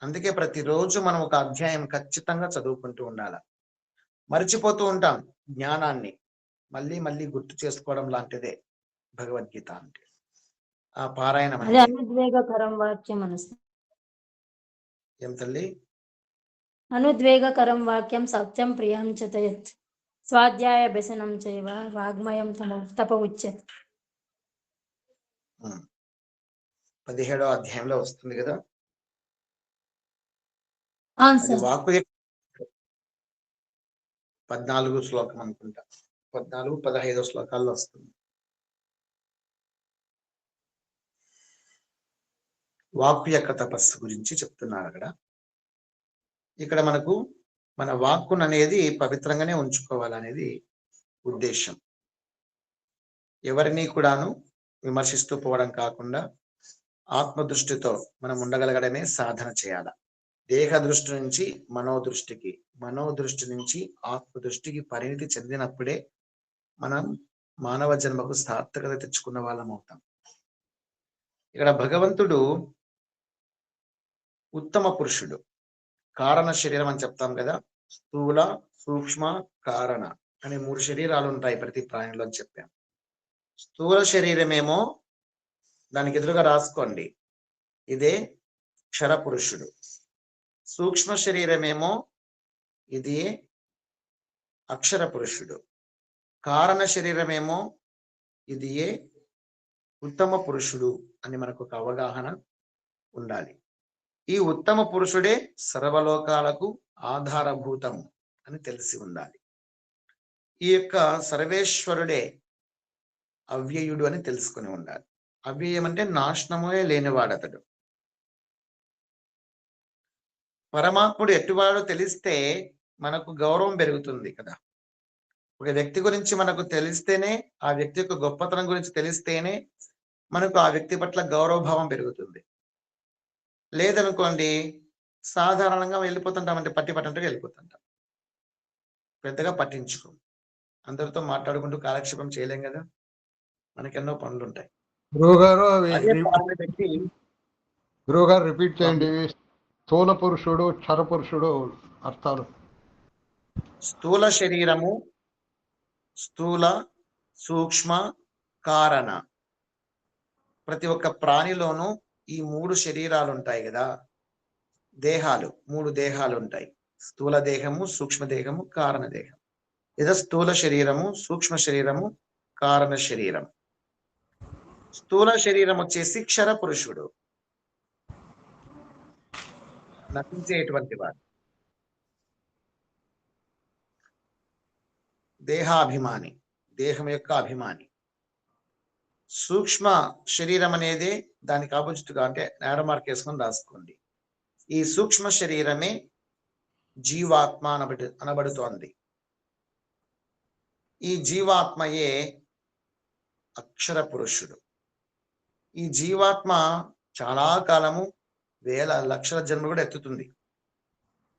అందుకే ప్రతిరోజు మనం ఒక అధ్యాయం ఖచ్చితంగా చదువుకుంటూ ఉండాలి. మర్చిపోతూ ఉంటాం జ్ఞానాన్ని, మళ్ళీ మళ్ళీ గుర్తు చేసుకోవడం లాంటిదే భగవద్గీత అంటే. ఆ పారాయణం అది అనుద్వేగకరం వాక్యం ఏం తల్లి? అనుద్వేగకరం వాక్యం సత్యం ప్రియం చతయత్ స్వాధ్యాయ వ్యసనం చైవ వాగ్మయం తప ఉచ్యత్. 17వ అధ్యాయంలో వస్తుంది కదా. అవును అది సార్. వాక్కు 14 శ్లోకం అనుకుంటా, 14, 15 శ్లోకాల్లో వస్తుంది. వాక్కు యొక్క తపస్సు గురించి చెప్తున్నారు అక్కడ. ఇక్కడ మనకు మన వాక్కును అనేది పవిత్రంగానే ఉంచుకోవాలనేది ఉద్దేశం. ఎవరిని కూడాను విమర్శిస్తూ పోవడం కాకుండా ఆత్మదృష్టితో మనం ఉండగలగడమే సాధన చేయాల. దేహ దృష్టి నుంచి మనోదృష్టికి, మనోదృష్టి నుంచి ఆత్మదృష్టికి పరిణితి చెందినప్పుడే మనం మానవ జన్మకు సార్థకత తెచ్చుకున్న వాళ్ళం అవుతాం. ఇక్కడ భగవంతుడు ఉత్తమ పురుషుడు. కారణ శరీరం అని చెప్తాం కదా, స్థూల, సూక్ష్మ, కారణ అనే 3 శరీరాలు ఉంటాయి ప్రతి ప్రాణిలో అని చెప్పాం. స్థూల శరీరమేమో దానికి ఎదురుగా రాసుకోండి, ఇదే క్షర పురుషుడు. సూక్ష్మ శరీరమేమో ఇది అక్షర పురుషుడు. కారణ శరీరమేమో ఇది ఉత్తమ పురుషుడు అని మనకు ఒక అవగాహన ఉండాలి. ఈ ఉత్తమ పురుషుడే సర్వలోకాలకు ఆధారభూతం అని తెలిసి ఉండాలి. ఈ యొక్క సర్వేశ్వరుడే అవ్యయుడు అని తెలుసుకుని ఉండాలి. అవ్యయం అంటే నాశనమే లేనివాడతడు. పరమాత్ముడు ఎట్టివాడో తెలిస్తే మనకు గౌరవం పెరుగుతుంది కదా. ఒక వ్యక్తి గురించి మనకు తెలిస్తేనే, ఆ వ్యక్తి యొక్క గొప్పతనం గురించి తెలిస్తేనే మనకు ఆ వ్యక్తి పట్ల గౌరవభావం పెరుగుతుంది. లేదనుకోండి సాధారణంగా వెళ్ళిపోతుంటాం, అంటే పట్టంటే వెళ్ళిపోతుంటాం, పెద్దగా పట్టించుకోం. అందరితో మాట్లాడుకుంటూ కాలక్షేపం చేయలేం కదా, మనకెన్నో పనులు ఉంటాయి. గురువు గారు రిపీట్ చేయండి. స్థూల పురుషుడు, క్షర పురుషుడు అర్థాలు. స్థూల శరీరము, స్థూల, సూక్ష్మ, కారణ. ప్రతి ఒక్క ప్రాణిలోనూ ఈ 3 శరీరాలు ఉంటాయి కదా, దేహాలు, 3 దేహాలు ఉంటాయి. స్థూల దేహము, సూక్ష్మ దేహము, కారణ దేహం. లేదా స్థూల శరీరము, సూక్ష్మ శరీరము, కారణ శరీరం. స్థూల శరీరం వచ్చేసి క్షర పురుషుడు, నశించేటువంటి వాడు, దేహాభిమాని, దేహం యొక్క అభిమాని. సూక్ష్మ శరీరం అనేది దానికి ఆపోజిట్ గా, అంటే నేర మార్క్ వేసుకొని రాసుకోండి. ఈ సూక్ష్మ శరీరమే జీవాత్మ అనబడుతోంది. ఈ జీవాత్మయే అక్షర పురుషుడు. ఈ జీవాత్మ చాలా కాలము, వేల లక్షల జన్మలు కూడా ఎత్తుతుంది.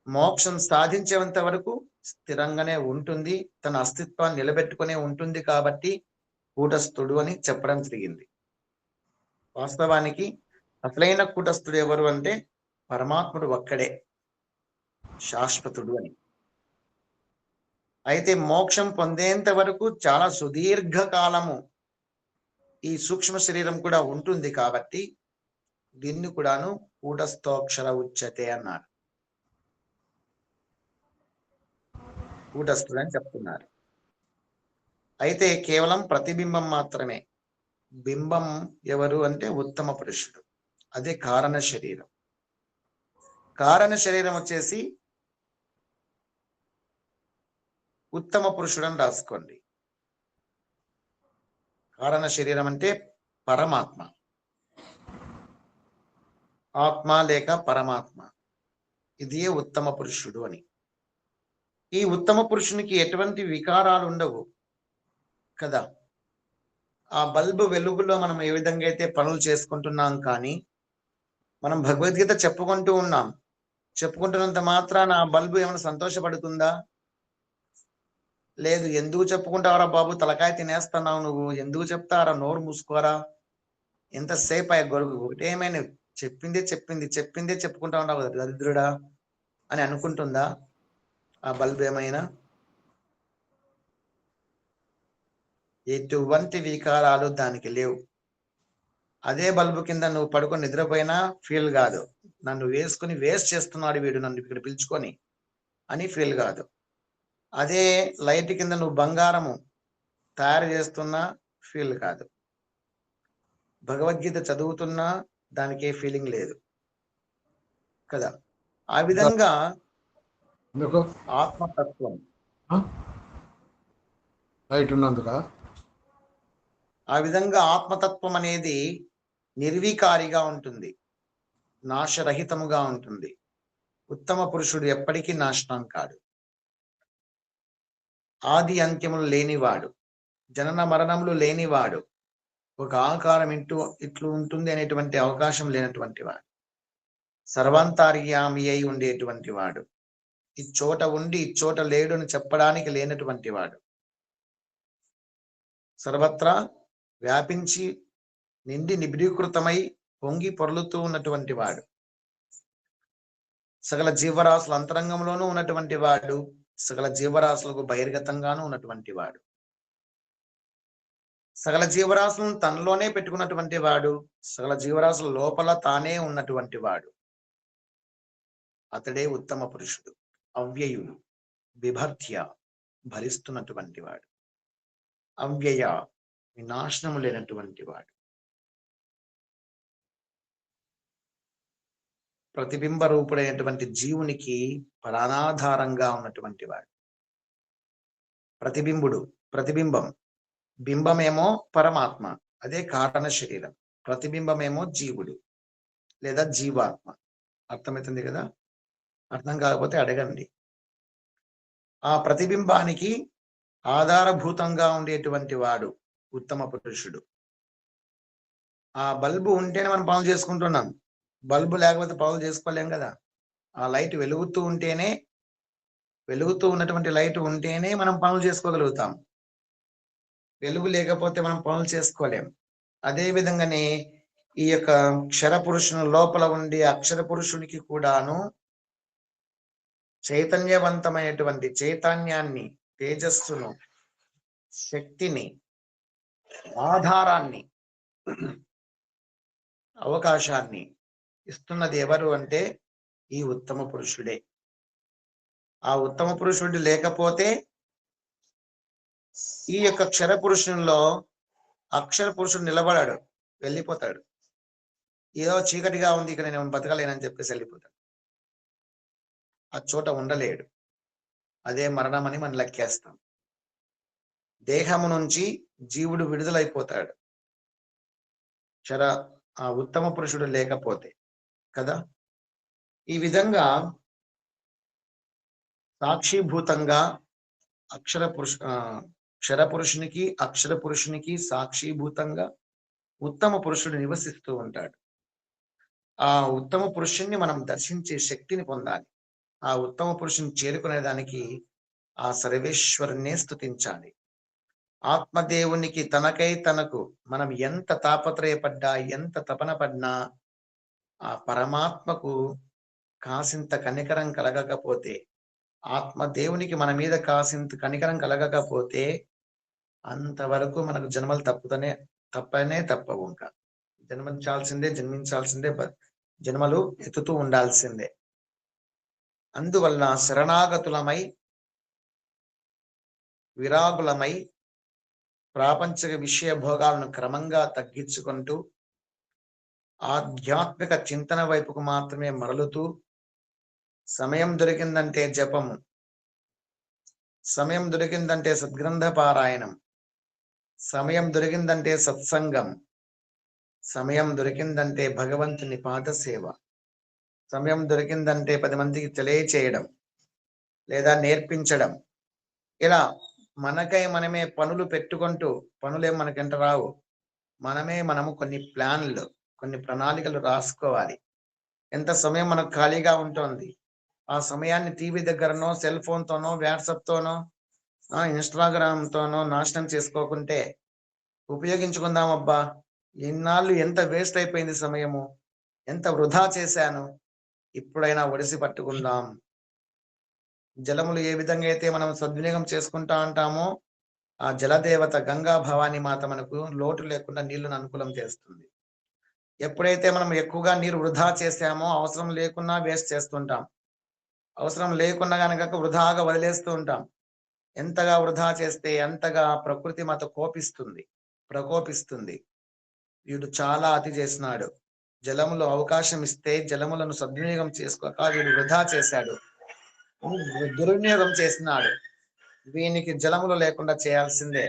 మోక్షం సాధించేంత వరకు స్థిరంగానే ఉంటుంది, తన అస్తిత్వాన్ని నిలబెట్టుకునే ఉంటుంది. కాబట్టి కూటస్థుడు అని చెప్పడం జరిగింది. వాస్తవానికి అసలైన కూటస్థుడు ఎవరు అంటే పరమాత్ముడు ఒక్కడే, శాశ్వతుడు అని. అయితే మోక్షం పొందేంత వరకు చాలా సుదీర్ఘ కాలము ఈ సూక్ష్మ శరీరం కూడా ఉంటుంది. కాబట్టి దీన్ని కూడాను కూటస్థోక్షర ఉచ్యతే అన్నారు, కూటస్థుడు అని చెప్తున్నారు. అయితే కేవలం ప్రతిబింబం మాత్రమే. బింబం ఎవరు అంటే ఉత్తమ పురుషుడు, అదే కారణ శరీరం. కారణ శరీరం వచ్చేసి ఉత్తమ పురుషుడు అని రాసుకోండి. కారణ శరీరం అంటే పరమాత్మ, ఆత్మ లేక పరమాత్మ, ఇదే ఉత్తమ పురుషుడు అని. ఈ ఉత్తమ పురుషునికి ఎటువంటి వికారాలు ఉండవు కదా. ఆ బల్బు వెలుగులో మనం ఏ విధంగా అయితే పనులు చేసుకుంటున్నాం, కానీ మనం భగవద్గీత చెప్పుకుంటూ ఉన్నాం. చెప్పుకుంటున్నంత మాత్రాన ఆ బల్బు ఏమైనా సంతోషపడుతుందా? లేదు. ఎందుకు చెప్పుకుంటావరా బాబు, తలకాయ తినేస్తున్నావు నువ్వు, ఎందుకు చెప్తారా, నోరు మూసుకోరా, ఎంతసేపు అయ్యా గొడుగు, ఒకటేమైనా చెప్పిందే చెప్పుకుంటా ఉన్నావు కదా దరిద్రుడా అని అనుకుంటుందా ఆ బల్బ్ ఏమైనా? ఎటువంటి వికారాలు దానికి లేవు. అదే బల్బు కింద నువ్వు పడుకొని నిద్రపోయినా ఫీల్ కాదు. నన్ను వేసుకుని వేస్ట్ చేస్తున్నాడు వీడు, నన్ను ఇక్కడ పిలుచుకొని అని ఫీల్ కాదు. అదే లైట్ కింద నువ్వు బంగారము తయారు చేస్తున్నా ఫీల్ కాదు. భగవద్గీత చదువుతున్నా దానికి ఏ ఫీలింగ్ లేదు కదా. ఆ విధంగా ఆత్మతత్వం, ఆ విధంగా ఆత్మతత్వం అనేది నిర్వికారిగా ఉంటుంది, నాశరహితముగా ఉంటుంది. ఉత్తమ పురుషుడు ఎప్పటికీ నాశనం కాడు, ఆది అంత్యములు లేనివాడు, జనన మరణములు లేనివాడు, ఒక ఆకారం ఇట్లు ఉంటుంది అనేటువంటి అవకాశం లేనటువంటి వాడు, సర్వాంతర్యామి అయి ఉండేటువంటి వాడు, ఈ చోట ఉండి ఈ చోట లేడు అని చెప్పడానికి లేనటువంటి వాడు, సర్వత్రా వ్యాపించి నిండి నిబిడీకృతమై పొంగి పొర్లుతూ ఉన్నటువంటి వాడు, సకల జీవరాశుల అంతరంగంలోనూ ఉన్నటువంటి వాడు, సకల జీవరాశులకు బహిర్గతంగానూ ఉన్నటువంటి వాడు, సకల జీవరాశులను తనలోనే పెట్టుకున్నటువంటి వాడు, సకల జీవరాశుల లోపల తానే ఉన్నటువంటి వాడు. అతడే ఉత్తమ పురుషుడు, అవ్యయుడు, బిభర్త్య, భరిస్తున్నటువంటి వాడు, అవ్యయ, వినాశనము లేనటువంటి వాడు, ప్రతిబింబ రూపుడైనటువంటి జీవునికి ప్రాణాధారంగా ఉన్నటువంటి వాడు. ప్రతిబింబం, బింబమేమో పరమాత్మ, అదే కారణ శరీరం. ప్రతిబింబమేమో జీవుడు లేదా జీవాత్మ. అర్థమవుతుంది కదా? అర్థం కాకపోతే అడగండి. ఆ ప్రతిబింబానికి ఆధారభూతంగా ఉండేటువంటి వాడు ఉత్తమ పురుషుడు. ఆ బల్బు ఉంటేనే మనం పనులు చేసుకుంటున్నాం, బల్బు లేకపోతే పనులు చేసుకోలేం కదా. ఆ లైట్ వెలుగుతూ ఉన్నటువంటి లైట్ ఉంటేనే మనం పనులు చేసుకోగలుగుతాం, వెలుగు లేకపోతే మనం పనులు చేసుకోలేం. అదే విధంగానే ఈ యొక్క క్షర పురుషుని లోపల ఉండి అక్షర పురుషునికి కూడాను చైతన్యవంతమైనటువంటి చైతన్యాన్ని, తేజస్సును, శక్తిని, ఆధారాన్ని, అవకాశాన్ని ఇస్తున్నది ఎవరు అంటే ఈ ఉత్తమ పురుషుడే. ఆ ఉత్తమ పురుషుడు లేకపోతే ఈ యొక్క క్షర పురుషునిలో అక్షర పురుషుడు నిలబడాడు, వెళ్ళిపోతాడు. ఏదో చీకటిగా ఉంది, ఇక్కడ నేను బతకలేనని చెప్పేసి వెళ్ళిపోతాడు. ఆ చోట ఉండలేడు. అదే మరణం అని మనం లెక్కేస్తాం. దేహము నుంచి జీవుడు విడుదలైపోతాడు ఆ ఉత్తమ పురుషుడు లేకపోతే కదా. ఈ విధంగా సాక్షిభూతంగా క్షర పురుషునికి, అక్షర పురుషునికి సాక్షిభూతంగా ఉత్తమ పురుషుడు నివసిస్తూ ఉంటాడు. ఆ ఉత్తమ పురుషుణ్ణి మనం దర్శించే శక్తిని పొందాలి. ఆ ఉత్తమ పురుషుని చేరుకునే దానికి ఆ సర్వేశ్వరుణ్ణే స్తుతించాలి. ఆత్మదేవునికి తనకై తనకు మనం ఎంత తాపత్రయపడ్డా, ఎంత తపన పడినా ఆ పరమాత్మకు కాసింత కనికరం కలగకపోతే, ఆత్మదేవునికి మన మీద కాసింత కనికరం కలగకపోతే అంతవరకు మనకు జన్మలు తప్పనే తప్పవు. ఇంకా జన్మించాల్సిందే, జన్మలు ఎత్తుతూ ఉండాల్సిందే. అందువలన శరణాగతులమై, విరాగులమై ప్రాపంచిక విషయ భోగాలను క్రమంగా తగ్గించుకుంటూ ఆధ్యాత్మిక చింతన వైపుకు మాత్రమే మరలుతూ, సమయం దొరికిందంటే జపము, సమయం దొరికిందంటే సద్గ్రంథ పారాయణం, సమయం దొరికిందంటే సత్సంగం, సమయం దొరికిందంటే భగవంతుని పాదసేవ, సమయం దొరికిందంటే 10 మందికి తెలియచేయడం లేదా నేర్పించడం. ఇలా మనమే పనులు పెట్టుకుంటూ, పనులేం మనకంట రావు, మనము కొన్ని ప్లాన్లు, కొన్ని ప్రణాళికలు రాసుకోవాలి. ఎంత సమయం మనకు ఖాళీగా ఉంటుంది, ఆ సమయాన్ని టీవీ దగ్గరనో, సెల్ ఫోన్తోనో, వాట్సాప్తోనో, ఇన్స్టాగ్రామ్తోనో నాశనం చేసుకోకుంటే ఉపయోగించుకుందాం. అబ్బా, ఇన్నాళ్ళు ఎంత వేస్ట్ అయిపోయింది సమయము, ఎంత వృధా చేశాను, ఇప్పుడైనా ఒడిసి పట్టుకుందాం. జలములు ఏ విధంగా అయితే మనం సద్వినియోగం చేసుకుంటా ఉంటామో, ఆ జలదేవత గంగా భవానీ మాత మనకు లోటు లేకుండా నీళ్లను అనుకూలం చేస్తుంది. ఎప్పుడైతే మనం ఎక్కువగా నీరు వృధా చేసామో, అవసరం లేకున్నా వేస్ట్ చేస్తుంటాం, అవసరం లేకున్నా కనుక వృధాగా వదిలేస్తూ ఉంటాం. ఎంతగా వృధా చేస్తే అంతగా ప్రకృతి మాత ప్రకోపిస్తుంది. వీడు చాలా అతి చేసినాడు, జలములో అవకాశం ఇస్తే జలములను సద్వినియోగం చేసుకోక వీడు వృధా చేశాడు, దుర్వినియోగం చేసినాడు, వీనికి జలములు లేకుండా చేయాల్సిందే.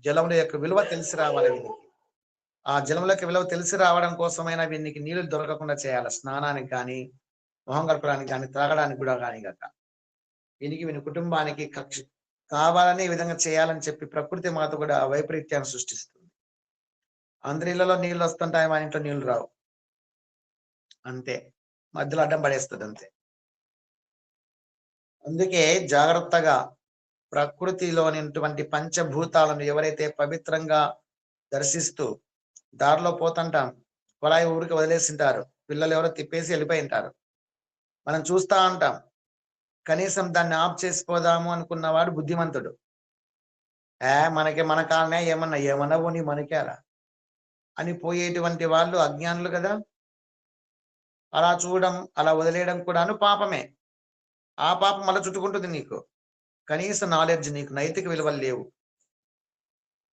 జలముల యొక్క విలువ తెలిసి రావాలి వీనికి. ఆ జలములకు విలువ తెలిసి రావడం కోసమైనా వీనికి నీళ్లు దొరకకుండా చేయాలి. స్నానానికి కానీ, మొహం గడపడానికి కానీ, త్రాగడానికి కూడా కానీ గట్ట వీని కుటుంబానికి కావాలని ఈ విధంగా చేయాలని చెప్పి ప్రకృతి మాత కూడా వైపరీత్యాన్ని సృష్టిస్తుంది. అందరి ఇళ్లలో నీళ్ళు వస్తుంటాయి, మన ఇంట్లో నీళ్లు రావు, అంతే, మధ్యలో అడ్డం పడేస్తుంది అంతే. అందుకే జాగ్రత్తగా ప్రకృతిలోనిటువంటి పంచభూతాలను ఎవరైతే పవిత్రంగా దర్శిస్తూ దారిలో పోతుంటాం, కొలాయి ఊరికి వదిలేసింటారు, పిల్లలు ఎవరో తిప్పేసి వెళ్ళిపోయి ఉంటారు, మనం చూస్తా ఉంటాం. కనీసం దాన్ని ఆఫ్ చేసిపోదాము అనుకున్నవాడు బుద్ధిమంతుడు. మన కాలనే ఏమన్నా పోనీ మనకేరా అని పోయేటువంటి వాళ్ళు అజ్ఞానులు కదా. అలా చూడడం, అలా వదిలేయడం కూడాను పాపమే. ఆ పాపం మళ్ళీ చుట్టుకుంటుంది నీకు. కనీస నాలెడ్జ్, నీకు నైతిక విలువలు లేవు,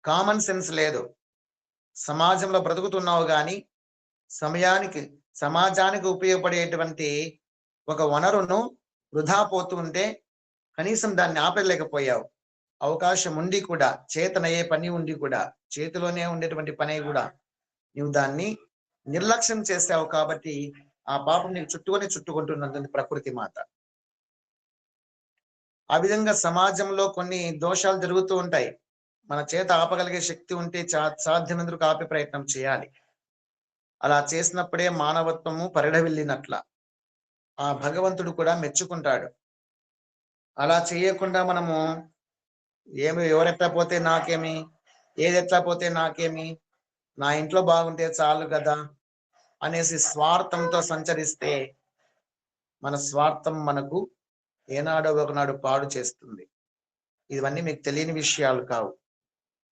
కామన్ సెన్స్ లేదు, సమాజంలో బ్రతుకుతున్నావు కానీ సమాజానికి ఉపయోగపడేటువంటి ఒక వనరును వృధా పోతూ ఉంటే కనీసం దాన్ని ఆపలేకపోయావు. అవకాశం ఉండి కూడా, చేతనయ్యే పని ఉండి కూడా, చేతిలోనే ఉండేటువంటి పని కూడా నువ్వు దాన్ని నిర్లక్ష్యం చేసావు. కాబట్టి ఆ పాపం నీకు చుట్టుకుంటున్నది ప్రకృతి మాత. ఆ విధంగా సమాజంలో కొన్ని దోషాలు జరుగుతూ ఉంటాయి. మన చేత ఆపగలిగే శక్తి ఉంటే సాధ్యమందుకు ఆపే ప్రయత్నం చేయాలి. అలా చేసినప్పుడే మానవత్వము పరిఢవిల్లినట్ల ఆ భగవంతుడు కూడా మెచ్చుకుంటాడు. అలా చేయకుండా మనము ఎవరెట్లా పోతే నాకేమి, ఏదెట్లా పోతే నాకేమి, నా ఇంట్లో బాగుంటే చాలు కదా, అనేసి స్వార్థంతో సంచరిస్తే మన స్వార్థం మనకు ఏనాడో ఒకనాడు పాడు చేస్తుంది. ఇవన్నీ మీకు తెలియని విషయాలు కావు,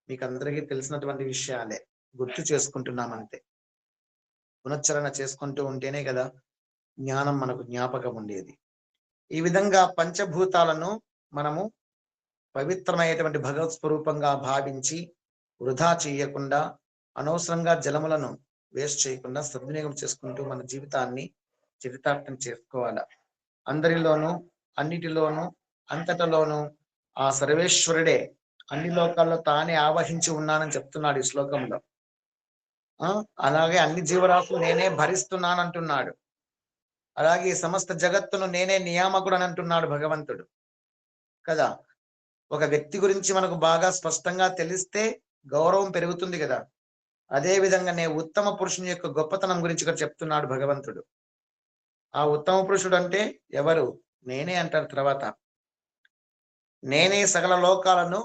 మీకు అందరికీ తెలిసినటువంటి విషయాలే, గుర్తు చేసుకుంటున్నాం అంతే. పునశ్చరణ చేసుకుంటూ ఉంటేనే కదా జ్ఞానం మనకు జ్ఞాపకం ఉండేది. ఈ విధంగా పంచభూతాలను మనము పవిత్రమైనటువంటి భగవత్ స్వరూపంగా భావించి వృధా చేయకుండా, అనవసరంగా జలములను వేస్ట్ చేయకుండా సద్వినియోగం చేసుకుంటూ మన జీవితాన్ని చరితార్థం చేసుకోవాలి. అందరిలోనూ, అన్నిటిలోనూ, అంతటలోనూ ఆ సర్వేశ్వరుడే అన్ని లోకాల్లో తానే ఆవహించి ఉన్నానని చెప్తున్నాడు ఈ శ్లోకంలో. అలాగే అన్ని జీవరాశులు నేనే భరిస్తున్నాను అంటున్నాడు. అలాగే సమస్త జగత్తును నేనే నియామకుడు అని అంటున్నాడు భగవంతుడు కదా. ఒక వ్యక్తి గురించి మనకు బాగా స్పష్టంగా తెలిస్తే గౌరవం పెరుగుతుంది కదా. అదే విధంగా ఉత్తమ పురుషుని యొక్క గొప్పతనం గురించి ఇక్కడ చెప్తున్నాడు భగవంతుడు. ఆ ఉత్తమ పురుషుడు అంటే ఎవరు? నేనే అంటారు తర్వాత. నేనే సకల లోకాలను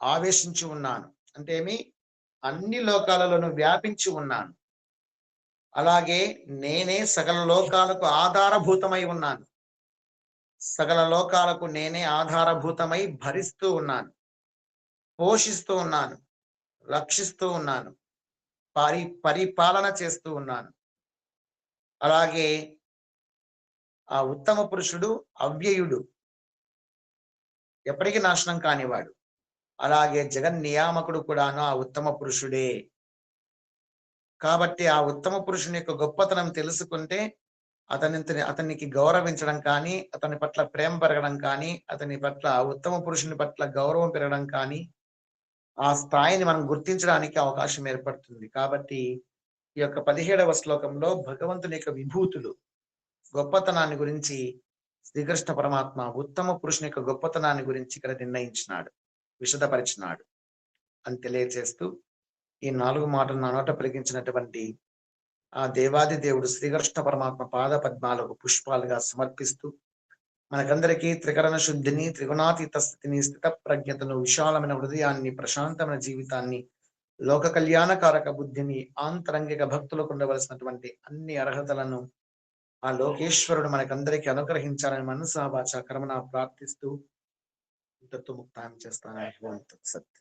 ఆవేశించి ఉన్నాను అంటే ఏమి? అన్ని లోకాలలోనూ వ్యాపించి ఉన్నాను. అలాగే నేనే సకల లోకాలకు ఆధారభూతమై ఉన్నాను. సకల లోకాలకు నేనే ఆధారభూతమై భరిస్తూ ఉన్నాను, పోషిస్తూ ఉన్నాను, రక్షిస్తూ ఉన్నాను, పరిపాలన చేస్తూ ఉన్నాను. అలాగే ఆ ఉత్తమ పురుషుడు అవ్యయుడు, ఎప్పటికీ నాశనం కానివాడు. అలాగే జగన్నియామకుడు కూడాను ఆ ఉత్తమ పురుషుడే. కాబట్టి ఆ ఉత్తమ పురుషుని యొక్క గొప్పతనం తెలుసుకుంటే అతనికి గౌరవించడం కానీ, అతని పట్ల ప్రేమ పెరగడం కానీ, అతని పట్ల ఉత్తమ పురుషుని పట్ల గౌరవం పెరగడం కానీ, ఆ స్థాయిని మనం గుర్తించడానికి అవకాశం ఏర్పడుతుంది. కాబట్టి ఈ యొక్క 17వ శ్లోకంలో భగవంతుని యొక్క విభూతులు, గొప్పతనాన్ని గురించి శ్రీకృష్ణ పరమాత్మ ఉత్తమ పురుషుని యొక్క గొప్పతనాన్ని గురించి ఇక్కడ నిర్ణయించినాడు, విశదపరిచినాడు అని తెలియచేస్తూ ఈ 4 మాటలు నా నోట పలికించినటువంటి ఆ దేవాది దేవుడు శ్రీకృష్ణ పరమాత్మ పాద పద్మాలకు పుష్పాలుగా సమర్పిస్తూ మనకందరికీ త్రికరణ శుద్ధిని, త్రిగుణాతీత స్థితిని, స్థిత ప్రజ్ఞతను, విశాలమైన హృదయాన్ని, ప్రశాంతమైన జీవితాన్ని, లోక కళ్యాణకారక బుద్ధిని, ఆంతరంగిక భక్తులకు ఉండవలసినటువంటి అన్ని అర్హతలను ఆ లోకేశ్వరుడు మనకందరికీ అనుగ్రహించాలని మనసా వాచా కర్మణ ప్రార్థిస్తూ ఇంతతో ముక్తాయం చేస్తాను. సత్యం.